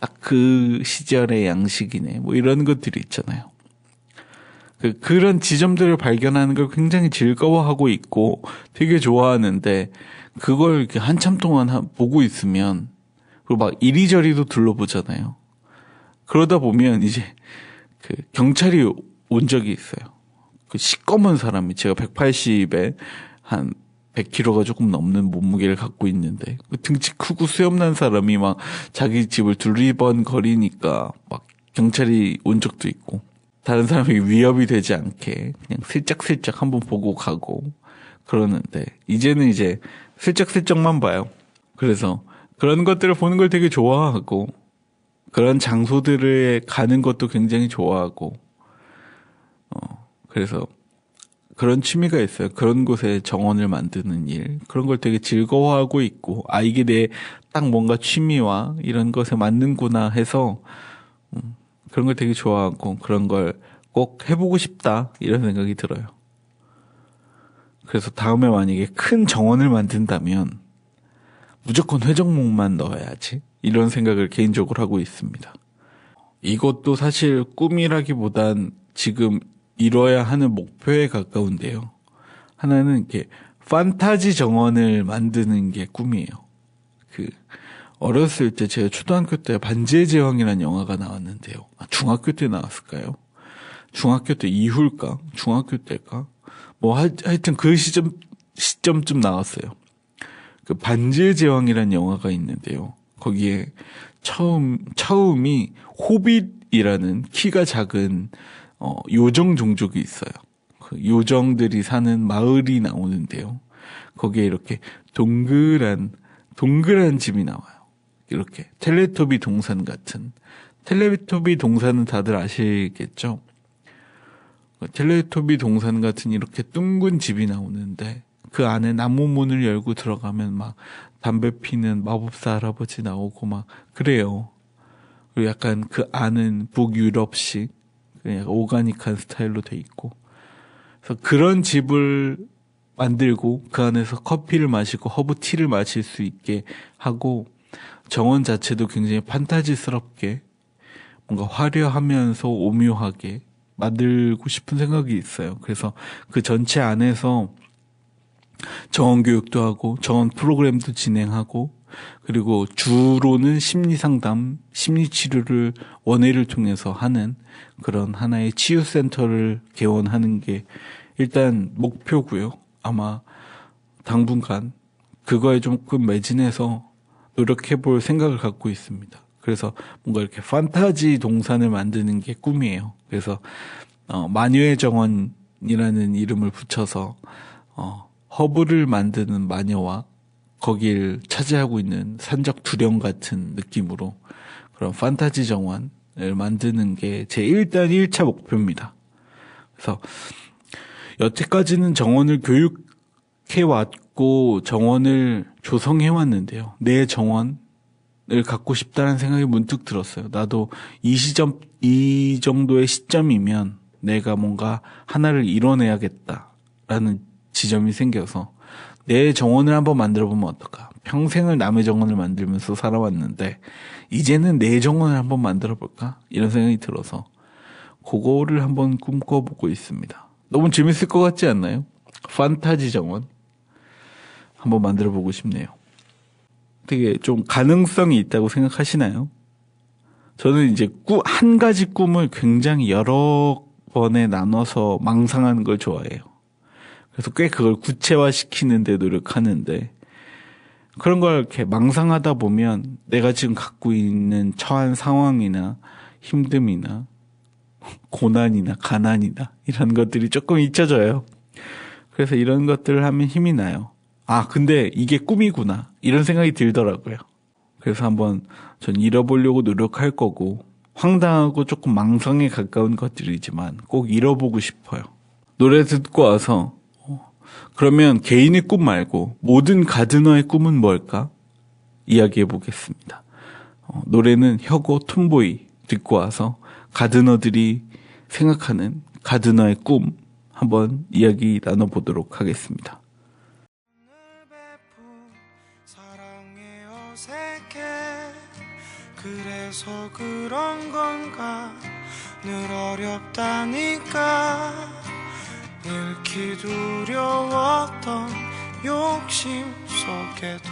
딱 그 시절의 양식이네. 뭐 이런 것들이 있잖아요. 그런 지점들을 발견하는 걸 굉장히 즐거워하고 있고 되게 좋아하는데, 그걸 이렇게 한참 동안 보고 있으면, 그리고 막 이리저리도 둘러보잖아요. 그러다 보면 이제 그 경찰이 온 적이 있어요. 그 시꺼먼 사람이, 제가 180에 한 100kg가 조금 넘는 몸무게를 갖고 있는데 등치 크고 수염난 사람이 막 자기 집을 두리번거리니까 막 경찰이 온 적도 있고, 다른 사람에게 위협이 되지 않게 그냥 슬쩍슬쩍 한번 보고 가고 그러는데, 이제는 이제 슬쩍슬쩍만 봐요. 그래서 그런 것들을 보는 걸 되게 좋아하고, 그런 장소들에 가는 것도 굉장히 좋아하고, 그래서 그런 취미가 있어요. 그런 곳에 정원을 만드는 일, 그런 걸 되게 즐거워하고 있고, 이게 내 딱 뭔가 취미와 이런 것에 맞는구나 해서 그런 걸 되게 좋아하고, 그런 걸 꼭 해보고 싶다 이런 생각이 들어요. 그래서 다음에 만약에 큰 정원을 만든다면 무조건 회전목만 넣어야지, 이런 생각을 개인적으로 하고 있습니다. 이것도 사실 꿈이라기보단 지금 이뤄야 하는 목표에 가까운데요. 하나는 이렇게 판타지 정원을 만드는 게 꿈이에요. 어렸을 때 제가 초등학교 때 반지의 제왕이라는 영화가 나왔는데요. 중학교 때 나왔을까요? 중학교 때 이후일까? 중학교 때일까? 뭐 하여튼 그 시점쯤 나왔어요. 그 반지의 제왕이라는 영화가 있는데요. 거기에 처음이 호빗이라는 키가 작은 요정 종족이 있어요. 그 요정들이 사는 마을이 나오는데요. 거기에 이렇게 동그란 집이 나와요. 이렇게 텔레토비 동산 같은. 텔레토비 동산은 다들 아시겠죠? 텔레토비 동산 같은 이렇게 둥근 집이 나오는데, 그 안에 나무 문을 열고 들어가면 막 담배 피는 마법사 할아버지 나오고 막 그래요. 그리고 약간 그 안은 북유럽식 그냥 오가닉한 스타일로 돼 있고, 그래서 그런 집을 만들고 그 안에서 커피를 마시고 허브티를 마실 수 있게 하고, 정원 자체도 굉장히 판타지스럽게 뭔가 화려하면서 오묘하게 만들고 싶은 생각이 있어요. 그래서 그 전체 안에서 정원 교육도 하고 정원 프로그램도 진행하고, 그리고 주로는 심리상담, 심리치료를 원예를 통해서 하는 그런 하나의 치유센터를 개원하는 게 일단 목표고요. 아마 당분간 그거에 조금 매진해서 노력해볼 생각을 갖고 있습니다. 그래서 뭔가 이렇게 판타지 동산을 만드는 게 꿈이에요. 그래서 마녀의 정원이라는 이름을 붙여서 허브를 만드는 마녀와 거길 차지하고 있는 산적 두령 같은 느낌으로 그런 판타지 정원을 만드는 게 제 일단 1차 목표입니다. 그래서 여태까지는 정원을 교육해왔고 정원을 조성해왔는데요. 내 정원을 갖고 싶다는 생각이 문득 들었어요. 나도 이 정도의 시점이면 내가 뭔가 하나를 이뤄내야겠다라는 지점이 생겨서 내 정원을 한번 만들어보면 어떨까? 평생을 남의 정원을 만들면서 살아왔는데 이제는 내 정원을 한번 만들어볼까? 이런 생각이 들어서 그거를 한번 꿈꿔보고 있습니다. 너무 재밌을 것 같지 않나요? 판타지 정원 한번 만들어보고 싶네요. 되게 좀 가능성이 있다고 생각하시나요? 저는 이제 한 가지 꿈을 굉장히 여러 번에 나눠서 망상하는 걸 좋아해요. 그래서 꽤 그걸 구체화시키는 데 노력하는데 그런 걸 이렇게 망상하다 보면 내가 지금 갖고 있는 처한 상황이나 힘듦이나 고난이나 가난이나 이런 것들이 조금 잊혀져요. 그래서 이런 것들을 하면 힘이 나요. 아, 근데 이게 꿈이구나. 이런 생각이 들더라고요. 그래서 한번 전 잃어보려고 노력할 거고 황당하고 조금 망상에 가까운 것들이지만 꼭 잃어보고 싶어요. 노래 듣고 와서 그러면 개인의 꿈 말고 모든 가드너의 꿈은 뭘까? 이야기해 보겠습니다. 노래는 혁오 톰보이 듣고 와서 가드너들이 생각하는 가드너의 꿈 한번 이야기 나눠보도록 하겠습니다. 사랑에 어색해 그래서 그런 건가 늘 어렵다니까 잃기 두려웠던 욕심 속에도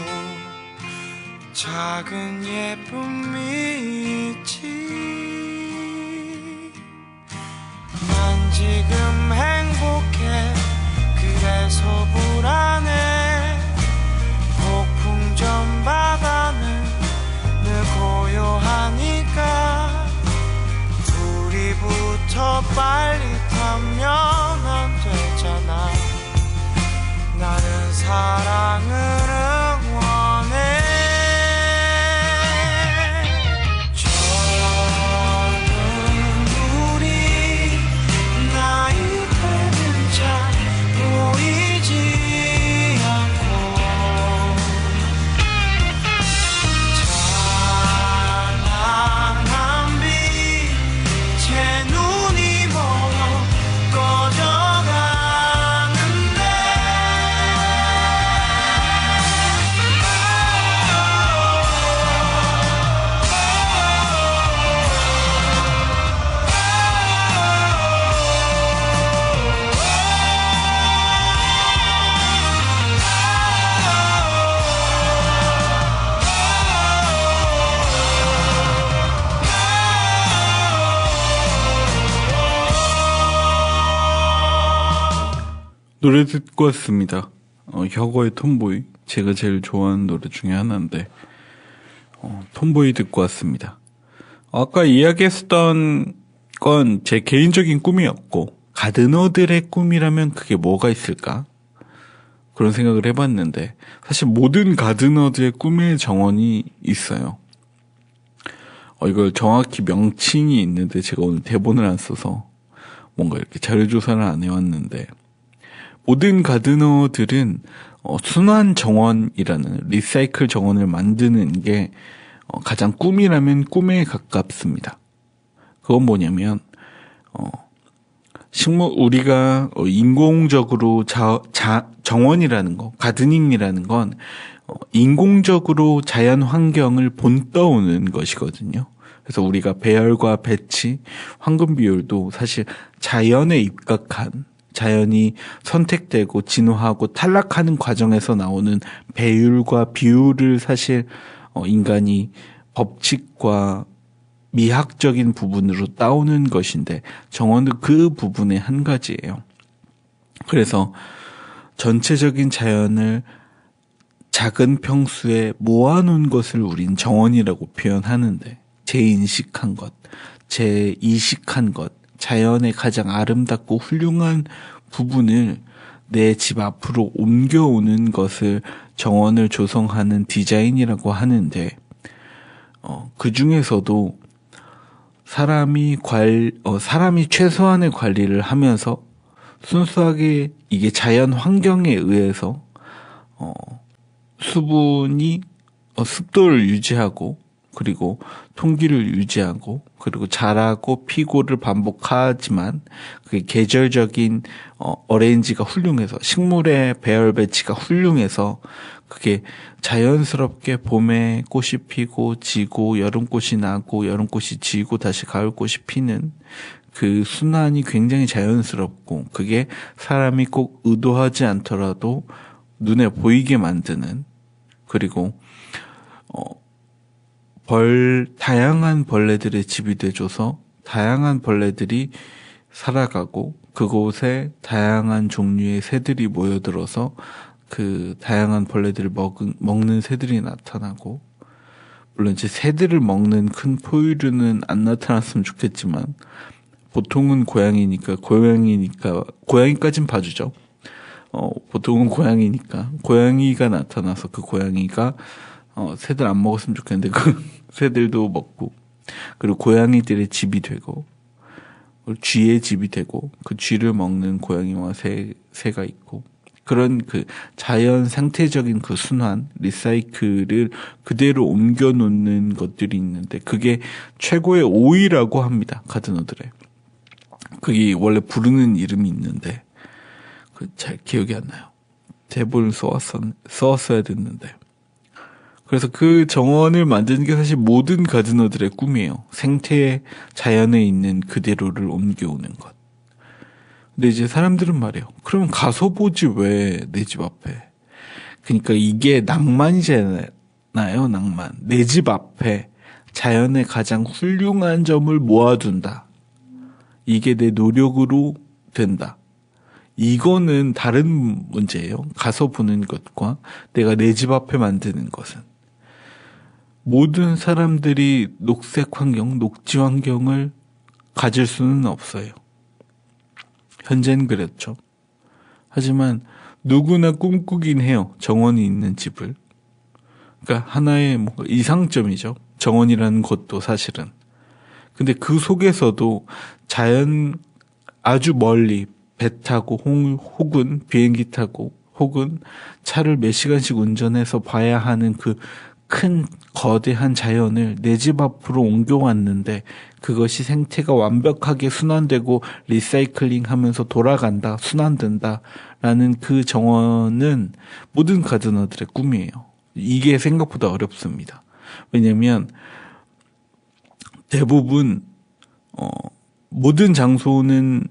작은 예쁨이 있지 난 지금 행복해 그래서 불안해 폭풍전 바다는 늘 고요하니까 둘이 붙어 빨리 타면 안 되잖아 나는 사랑을 응원해 저는 우리 나이 되는 잘 보이지 않고 찬란한 빛 제 눈이 멀어 꺼져가는데 노래 듣고 왔습니다. 혁오의 톰보이 제가 제일 좋아하는 노래 중에 하나인데 톰보이 듣고 왔습니다. 아까 이야기했었던 건 제 개인적인 꿈이었고 가드너들의 꿈이라면 그게 뭐가 있을까? 그런 생각을 해봤는데 사실 모든 가드너들의 꿈의 정원이 있어요. 이걸 정확히 명칭이 있는데 제가 오늘 대본을 안 써서 뭔가 이렇게 자료조사를 안 해왔는데 모든 가드너들은 순환 정원이라는 리사이클 정원을 만드는 게 가장 꿈이라면 꿈에 가깝습니다. 그건 뭐냐면 우리가 인공적으로 정원이라는 거, 가드닝이라는 건 인공적으로 자연 환경을 본떠오는 것이거든요. 그래서 우리가 배열과 배치, 황금 비율도 사실 자연에 입각한 자연이 선택되고 진화하고 탈락하는 과정에서 나오는 배율과 비율을 사실 인간이 법칙과 미학적인 부분으로 따오는 것인데 정원도 그 부분의 한 가지예요. 그래서 전체적인 자연을 작은 평수에 모아놓은 것을 우린 정원이라고 표현하는데 재인식한 것, 재이식한 것, 자연의 가장 아름답고 훌륭한 부분을 내 집 앞으로 옮겨오는 것을 정원을 조성하는 디자인이라고 하는데 그 중에서도 사람이 최소한의 관리를 하면서 순수하게 이게 자연 환경에 의해서 수분이 습도를 유지하고 그리고 통기를 유지하고 그리고 자라고 피고를 반복하지만 그게 계절적인 어레인지가 훌륭해서 식물의 배열 배치가 훌륭해서 그게 자연스럽게 봄에 꽃이 피고 지고 여름꽃이 나고 여름꽃이 지고 다시 가을꽃이 피는 그 순환이 굉장히 자연스럽고 그게 사람이 꼭 의도하지 않더라도 눈에 보이게 만드는 그리고 다양한 벌레들의 집이 돼줘서 다양한 벌레들이 살아가고 그곳에 다양한 종류의 새들이 모여들어서 그 다양한 벌레들을 먹는 새들이 나타나고 물론 이제 새들을 먹는 큰 포유류는 안 나타났으면 좋겠지만 보통은 고양이니까 고양이까진 봐주죠. 보통은 고양이가 나타나서 그 고양이가 새들 안 먹었으면 좋겠는데 그 새들도 먹고 그리고 고양이들의 집이 되고 쥐의 집이 되고 그 쥐를 먹는 고양이와 새가 있고 그런 그 자연 상태적인 그 순환 리사이클을 그대로 옮겨 놓는 것들이 있는데 그게 최고의 오이라고 합니다. 가드너들의 그게 원래 부르는 이름이 있는데 잘 기억이 안 나요. 대본을 써왔어야 됐는데 그래서 그 정원을 만드는 게 사실 모든 가드너들의 꿈이에요. 생태의 자연에 있는 그대로를 옮겨오는 것. 근데 이제 사람들은 말해요. 그럼 가서 보지 왜 내 집 앞에. 그러니까 이게 낭만이잖아요. 낭만. 내 집 앞에 자연의 가장 훌륭한 점을 모아둔다. 이게 내 노력으로 된다. 이거는 다른 문제예요. 가서 보는 것과 내가 내 집 앞에 만드는 것은. 모든 사람들이 녹색 환경, 녹지 환경을 가질 수는 없어요. 현재는 그렇죠. 하지만 누구나 꿈꾸긴 해요. 정원이 있는 집을. 그러니까 하나의 뭔가 이상점이죠. 정원이라는 것도 사실은. 근데 그 속에서도 자연 아주 멀리 배 타고 혹은 비행기 타고 혹은 차를 몇 시간씩 운전해서 봐야 하는 그 큰 거대한 자연을 내 집 앞으로 옮겨왔는데 그것이 생태가 완벽하게 순환되고 리사이클링 하면서 돌아간다, 순환된다 라는 그 정원은 모든 가드너들의 꿈이에요. 이게 생각보다 어렵습니다. 왜냐면 대부분 모든 장소는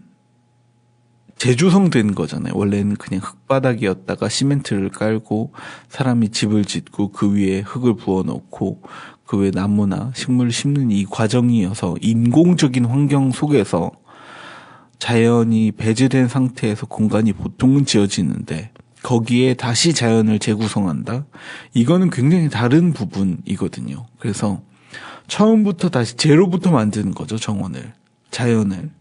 재조성된 거잖아요. 원래는 그냥 흙바닥이었다가 시멘트를 깔고 사람이 집을 짓고 그 위에 흙을 부어놓고 그 위에 나무나 식물을 심는 이 과정이어서 인공적인 환경 속에서 자연이 배제된 상태에서 공간이 보통은 지어지는데 거기에 다시 자연을 재구성한다? 이거는 굉장히 다른 부분이거든요. 그래서 처음부터 다시 제로부터 만드는 거죠. 정원을, 자연을.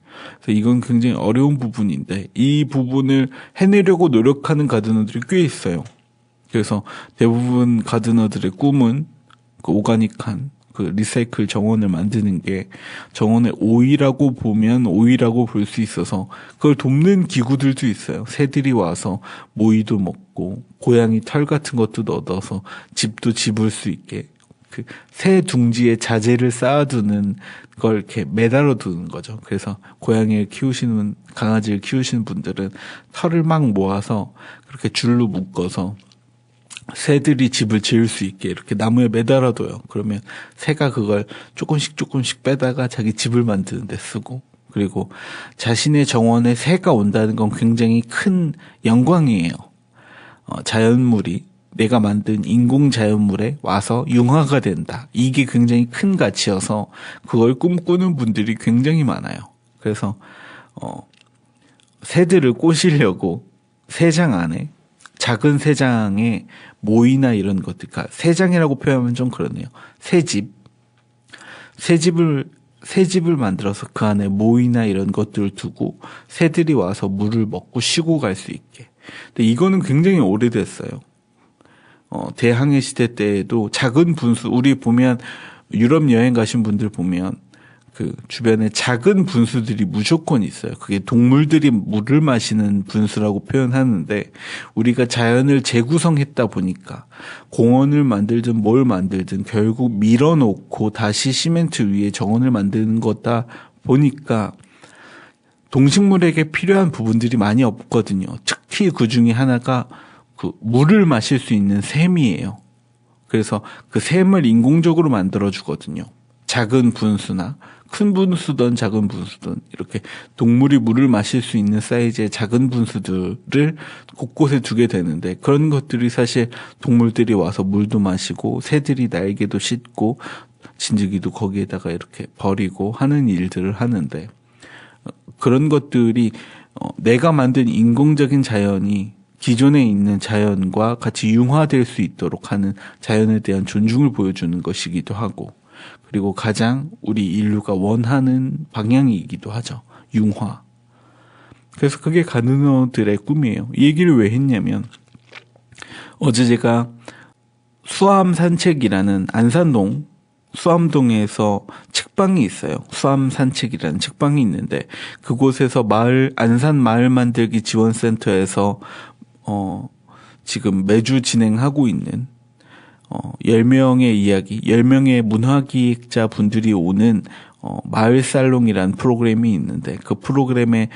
그래서 이건 굉장히 어려운 부분인데 이 부분을 해내려고 노력하는 가드너들이 꽤 있어요. 그래서 대부분 가드너들의 꿈은 그 오가닉한 그 리사이클 정원을 만드는 게 정원의 오이라고 보면 오이라고 볼 수 있어서 그걸 돕는 기구들도 있어요. 새들이 와서 모이도 먹고 고양이 털 같은 것도 얻어서 집도 집을 수 있게 그 새 둥지에 자재를 쌓아두는 걸 이렇게 매달아 두는 거죠. 그래서 고양이를 키우시는 강아지를 키우시는 분들은 털을 막 모아서 그렇게 줄로 묶어서 새들이 집을 지을 수 있게 이렇게 나무에 매달아 둬요. 그러면 새가 그걸 조금씩 빼다가 자기 집을 만드는 데 쓰고 그리고 자신의 정원에 새가 온다는 건 굉장히 큰 영광이에요. 자연물이 내가 만든 인공 자연물에 와서 융화가 된다. 이게 굉장히 큰 가치여서 그걸 꿈꾸는 분들이 굉장히 많아요. 그래서 새들을 꼬시려고 새장 안에 작은 새장에 모이나 이런 것들, 그러니까 새장이라고 표현하면 좀 그러네요. 새집을 만들어서 그 안에 모이나 이런 것들을 두고 새들이 와서 물을 먹고 쉬고 갈 수 있게. 근데 이거는 굉장히 오래됐어요. 대항해 시대 때에도 작은 분수, 우리 보면 유럽 여행 가신 분들 보면 그 주변에 작은 분수들이 무조건 있어요. 그게 동물들이 물을 마시는 분수라고 표현하는데 우리가 자연을 재구성했다 보니까 공원을 만들든 뭘 만들든 결국 밀어놓고 다시 시멘트 위에 정원을 만드는 거다 보니까 동식물에게 필요한 부분들이 많이 없거든요. 특히 그 중에 하나가 그 물을 마실 수 있는 샘이에요. 그래서 그 샘을 인공적으로 만들어 주거든요. 작은 분수나 큰 분수든 작은 분수든 이렇게 동물이 물을 마실 수 있는 사이즈의 작은 분수들을 곳곳에 두게 되는데 그런 것들이 사실 동물들이 와서 물도 마시고 새들이 날개도 씻고 진드기도 거기에다가 이렇게 버리고 하는 일들을 하는데 그런 것들이 내가 만든 인공적인 자연이 기존에 있는 자연과 같이 융화될 수 있도록 하는 자연에 대한 존중을 보여주는 것이기도 하고 그리고 가장 우리 인류가 원하는 방향이기도 하죠. 융화. 그래서 그게 가드너들의 꿈이에요. 이 얘기를 왜 했냐면 어제 제가 수암 산책이라는 안산동 수암동에서 책방이 있어요. 수암 산책이라는 책방이 있는데 그곳에서 안산 마을 만들기 지원센터에서 지금 매주 진행하고 있는 10명의 이야기, 10명의 문화기획자 분들이 오는 마을 살롱이라는 프로그램이 있는데 그 프로그램에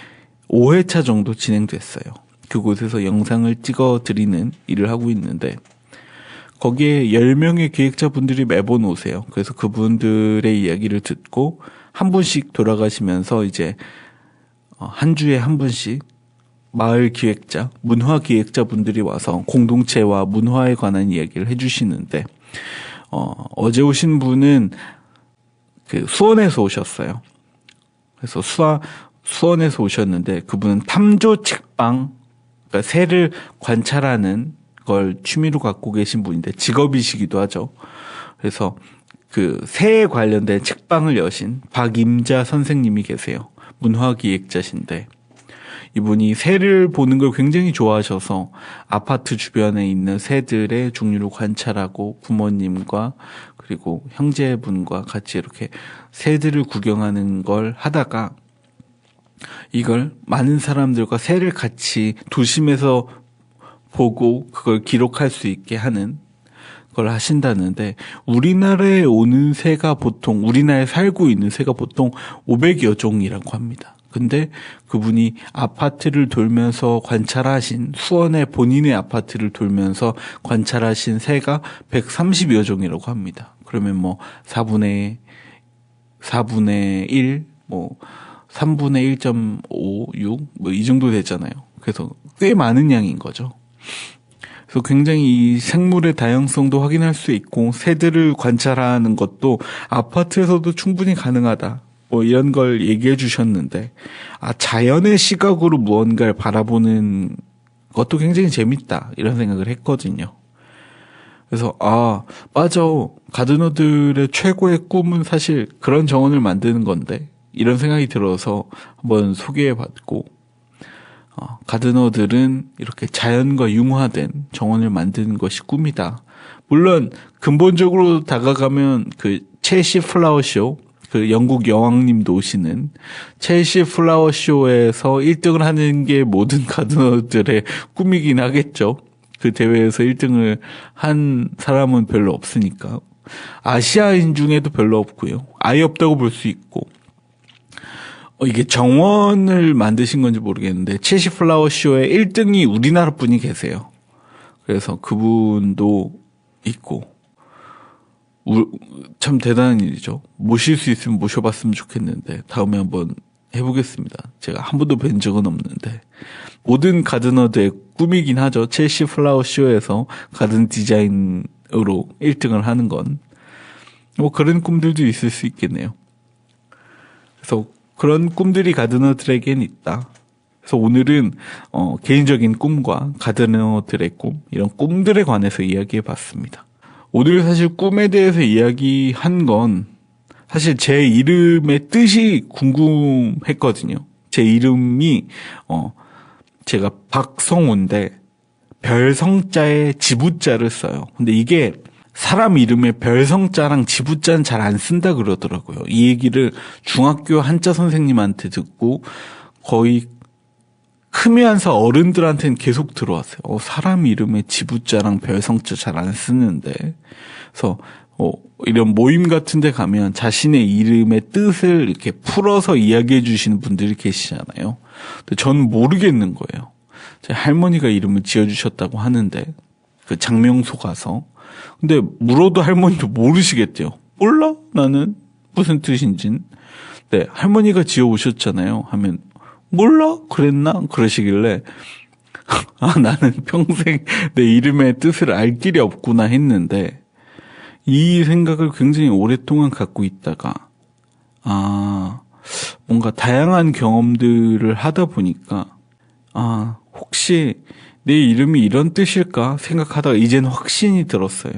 5회차 정도 진행됐어요. 그곳에서 영상을 찍어 드리는 일을 하고 있는데 거기에 10명의 기획자분들이 매번 오세요. 그래서 그분들의 이야기를 듣고 한 분씩 돌아가시면서 이제 한 주에 한 분씩 마을 기획자, 문화 기획자분들이 와서 공동체와 문화에 관한 이야기를 해주시는데 어제 오신 분은 그 수원에서 오셨어요. 그래서 수원에서 오셨는데 그분은 탐조 책방, 그러니까 새를 관찰하는 걸 취미로 갖고 계신 분인데 직업이시기도 하죠. 그래서 그 새에 관련된 책방을 여신 박임자 선생님이 계세요. 문화기획자신데 이분이 새를 보는 걸 굉장히 좋아하셔서 아파트 주변에 있는 새들의 종류를 관찰하고 부모님과 그리고 형제분과 같이 이렇게 새들을 구경하는 걸 하다가 이걸 많은 사람들과 새를 같이 도심에서 보고 그걸 기록할 수 있게 하는 걸 하신다는데 우리나라에 오는 새가 보통 우리나라에 살고 있는 새가 보통 500여 종이라고 합니다. 근데 그분이 아파트를 돌면서 관찰하신 수원의 본인의 아파트를 돌면서 관찰하신 새가 130여 종이라고 합니다. 그러면 뭐 4분의 1, 뭐 3분의 1.56 뭐 이 정도 되잖아요. 그래서 꽤 많은 양인 거죠. 그래서 굉장히 이 생물의 다양성도 확인할 수 있고 새들을 관찰하는 것도 아파트에서도 충분히 가능하다. 뭐 이런 걸 얘기해 주셨는데 자연의 시각으로 무언가를 바라보는 것도 굉장히 재밌다 이런 생각을 했거든요. 그래서 맞아. 가드너들의 최고의 꿈은 사실 그런 정원을 만드는 건데 이런 생각이 들어서 한번 소개해봤고 가드너들은 이렇게 자연과 융화된 정원을 만드는 것이 꿈이다. 물론 근본적으로 다가가면 그 첼시 플라워쇼 그 영국 여왕님도 오시는 첼시 플라워쇼에서 1등을 하는 게 모든 가드너들의 꿈이긴 하겠죠. 그 대회에서 1등을 한 사람은 별로 없으니까. 아시아인 중에도 별로 없고요. 아예 없다고 볼 수 있고. 이게 정원을 만드신 건지 모르겠는데 첼시 플라워쇼의 1등이 우리나라 분이 계세요. 그래서 그분도 있고. 참 대단한 일이죠. 모실 수 있으면 모셔봤으면 좋겠는데 다음에 한번 해보겠습니다. 제가 한 번도 뵌 적은 없는데 모든 가드너들의 꿈이긴 하죠. 첼시 플라워 쇼에서 가든 디자인으로 1등을 하는 건 뭐 그런 꿈들도 있을 수 있겠네요. 그래서 그런 꿈들이 가드너들에겐 있다. 그래서 오늘은 개인적인 꿈과 가드너들의 꿈 이런 꿈들에 관해서 이야기해봤습니다. 오늘 사실 꿈에 대해서 이야기한 건 사실 제 이름의 뜻이 궁금했거든요. 제 이름이 제가 박성호인데 별성자에 지부자를 써요. 근데 이게 사람 이름에 별성자랑 지부자는 잘 안 쓴다 그러더라고요. 이 얘기를 중학교 한자 선생님한테 듣고 거의 크면서 어른들한테는 계속 들어왔어요. 사람 이름에 지부자랑 별성자 잘 안 쓰는데. 그래서 이런 모임 같은 데 가면 자신의 이름의 뜻을 이렇게 풀어서 이야기해 주시는 분들이 계시잖아요. 근데 저는 모르겠는 거예요. 제 할머니가 이름을 지어주셨다고 하는데, 그 장명소 가서. 근데 물어도 할머니도 모르시겠대요. 몰라? 나는 무슨 뜻인진. 네, 할머니가 지어오셨잖아요. 하면, 몰라? 그랬나? 그러시길래, 나는 평생 내 이름의 뜻을 알 길이 없구나 했는데, 이 생각을 굉장히 오랫동안 갖고 있다가, 뭔가 다양한 경험들을 하다 보니까, 혹시 내 이름이 이런 뜻일까 생각하다가 이젠 확신이 들었어요.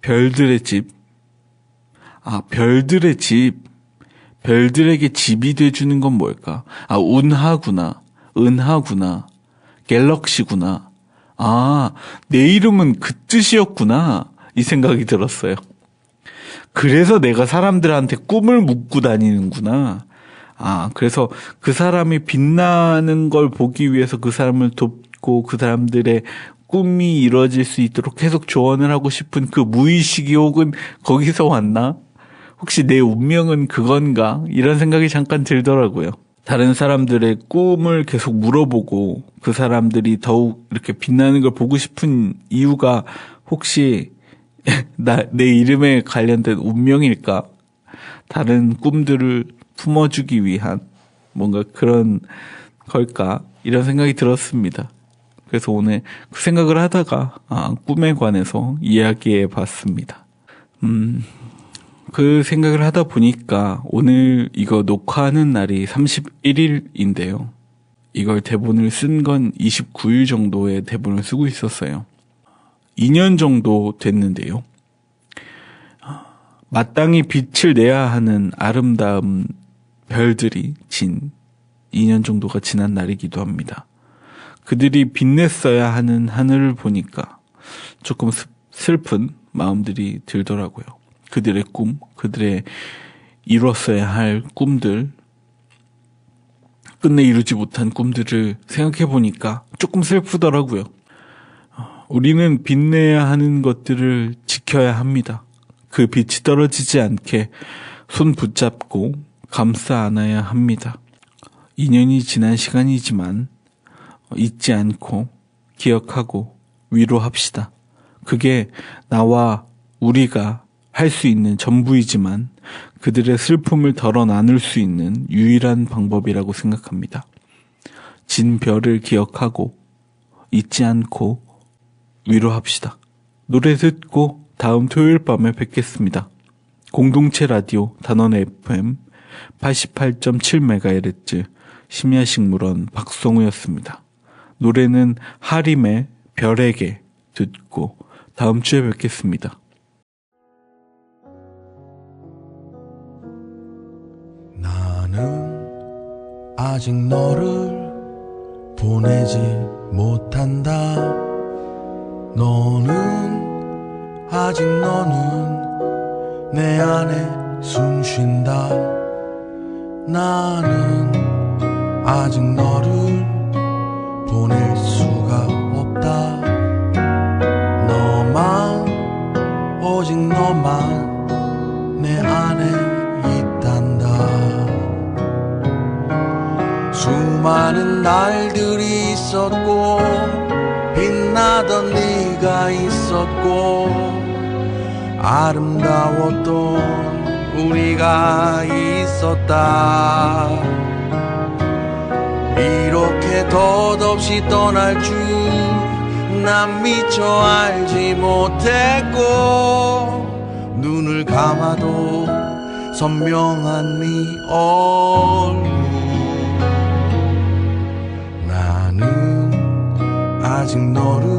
별들의 집. 별들의 집. 별들에게 집이 돼주는 건 뭘까? 운하구나. 은하구나. 갤럭시구나. 내 이름은 그 뜻이었구나. 이 생각이 들었어요. 그래서 내가 사람들한테 꿈을 묻고 다니는구나. 그래서 그 사람이 빛나는 걸 보기 위해서 그 사람을 돕고 그 사람들의 꿈이 이루어질 수 있도록 계속 조언을 하고 싶은 그 무의식이 혹은 거기서 왔나? 혹시 내 운명은 그건가? 이런 생각이 잠깐 들더라고요. 다른 사람들의 꿈을 계속 물어보고 그 사람들이 더욱 이렇게 빛나는 걸 보고 싶은 이유가 혹시 내 이름에 관련된 운명일까? 다른 꿈들을 품어주기 위한 뭔가 그런 걸까? 이런 생각이 들었습니다. 그래서 오늘 그 생각을 하다가 꿈에 관해서 이야기해 봤습니다. 그 생각을 하다 보니까 오늘 이거 녹화하는 날이 31일인데요. 이걸 대본을 쓴 건 29일 정도의 대본을 쓰고 있었어요. 2년 정도 됐는데요. 마땅히 빛을 내야 하는 아름다운 별들이 진 2년 정도가 지난 날이기도 합니다. 그들이 빛냈어야 하는 하늘을 보니까 조금 슬픈 마음들이 들더라고요. 그들의 꿈, 그들의 이뤘어야 할 꿈들, 끝내 이루지 못한 꿈들을 생각해 보니까 조금 슬프더라고요. 우리는 빛내야 하는 것들을 지켜야 합니다. 그 빛이 떨어지지 않게 손 붙잡고 감싸 안아야 합니다. 2년이 지난 시간이지만 잊지 않고 기억하고 위로합시다. 그게 나와 우리가 할 수 있는 전부이지만 그들의 슬픔을 덜어 나눌 수 있는 유일한 방법이라고 생각합니다. 진 별을 기억하고 잊지 않고 위로합시다. 노래 듣고 다음 토요일 밤에 뵙겠습니다. 공동체 라디오 단원 FM 88.7MHz 심야식물원 박성우였습니다. 노래는 하림의 별에게 듣고 다음 주에 뵙겠습니다. 나는 아직 너를 보내지 못한다. 아직 너는 내 안에 숨 쉰다. 나는 아직 너를 보낼 수가 없다. 너만, 오직 너만 내 안에 있단다. 수많은 날들이 있었고 빛나던 네가 있었고 아름다웠던 우리가 있었다. 이렇게 덧없이 떠날 줄 난 미처 알지 못했고 눈을 감아도 선명한 네 얼굴. 나는 아직 너를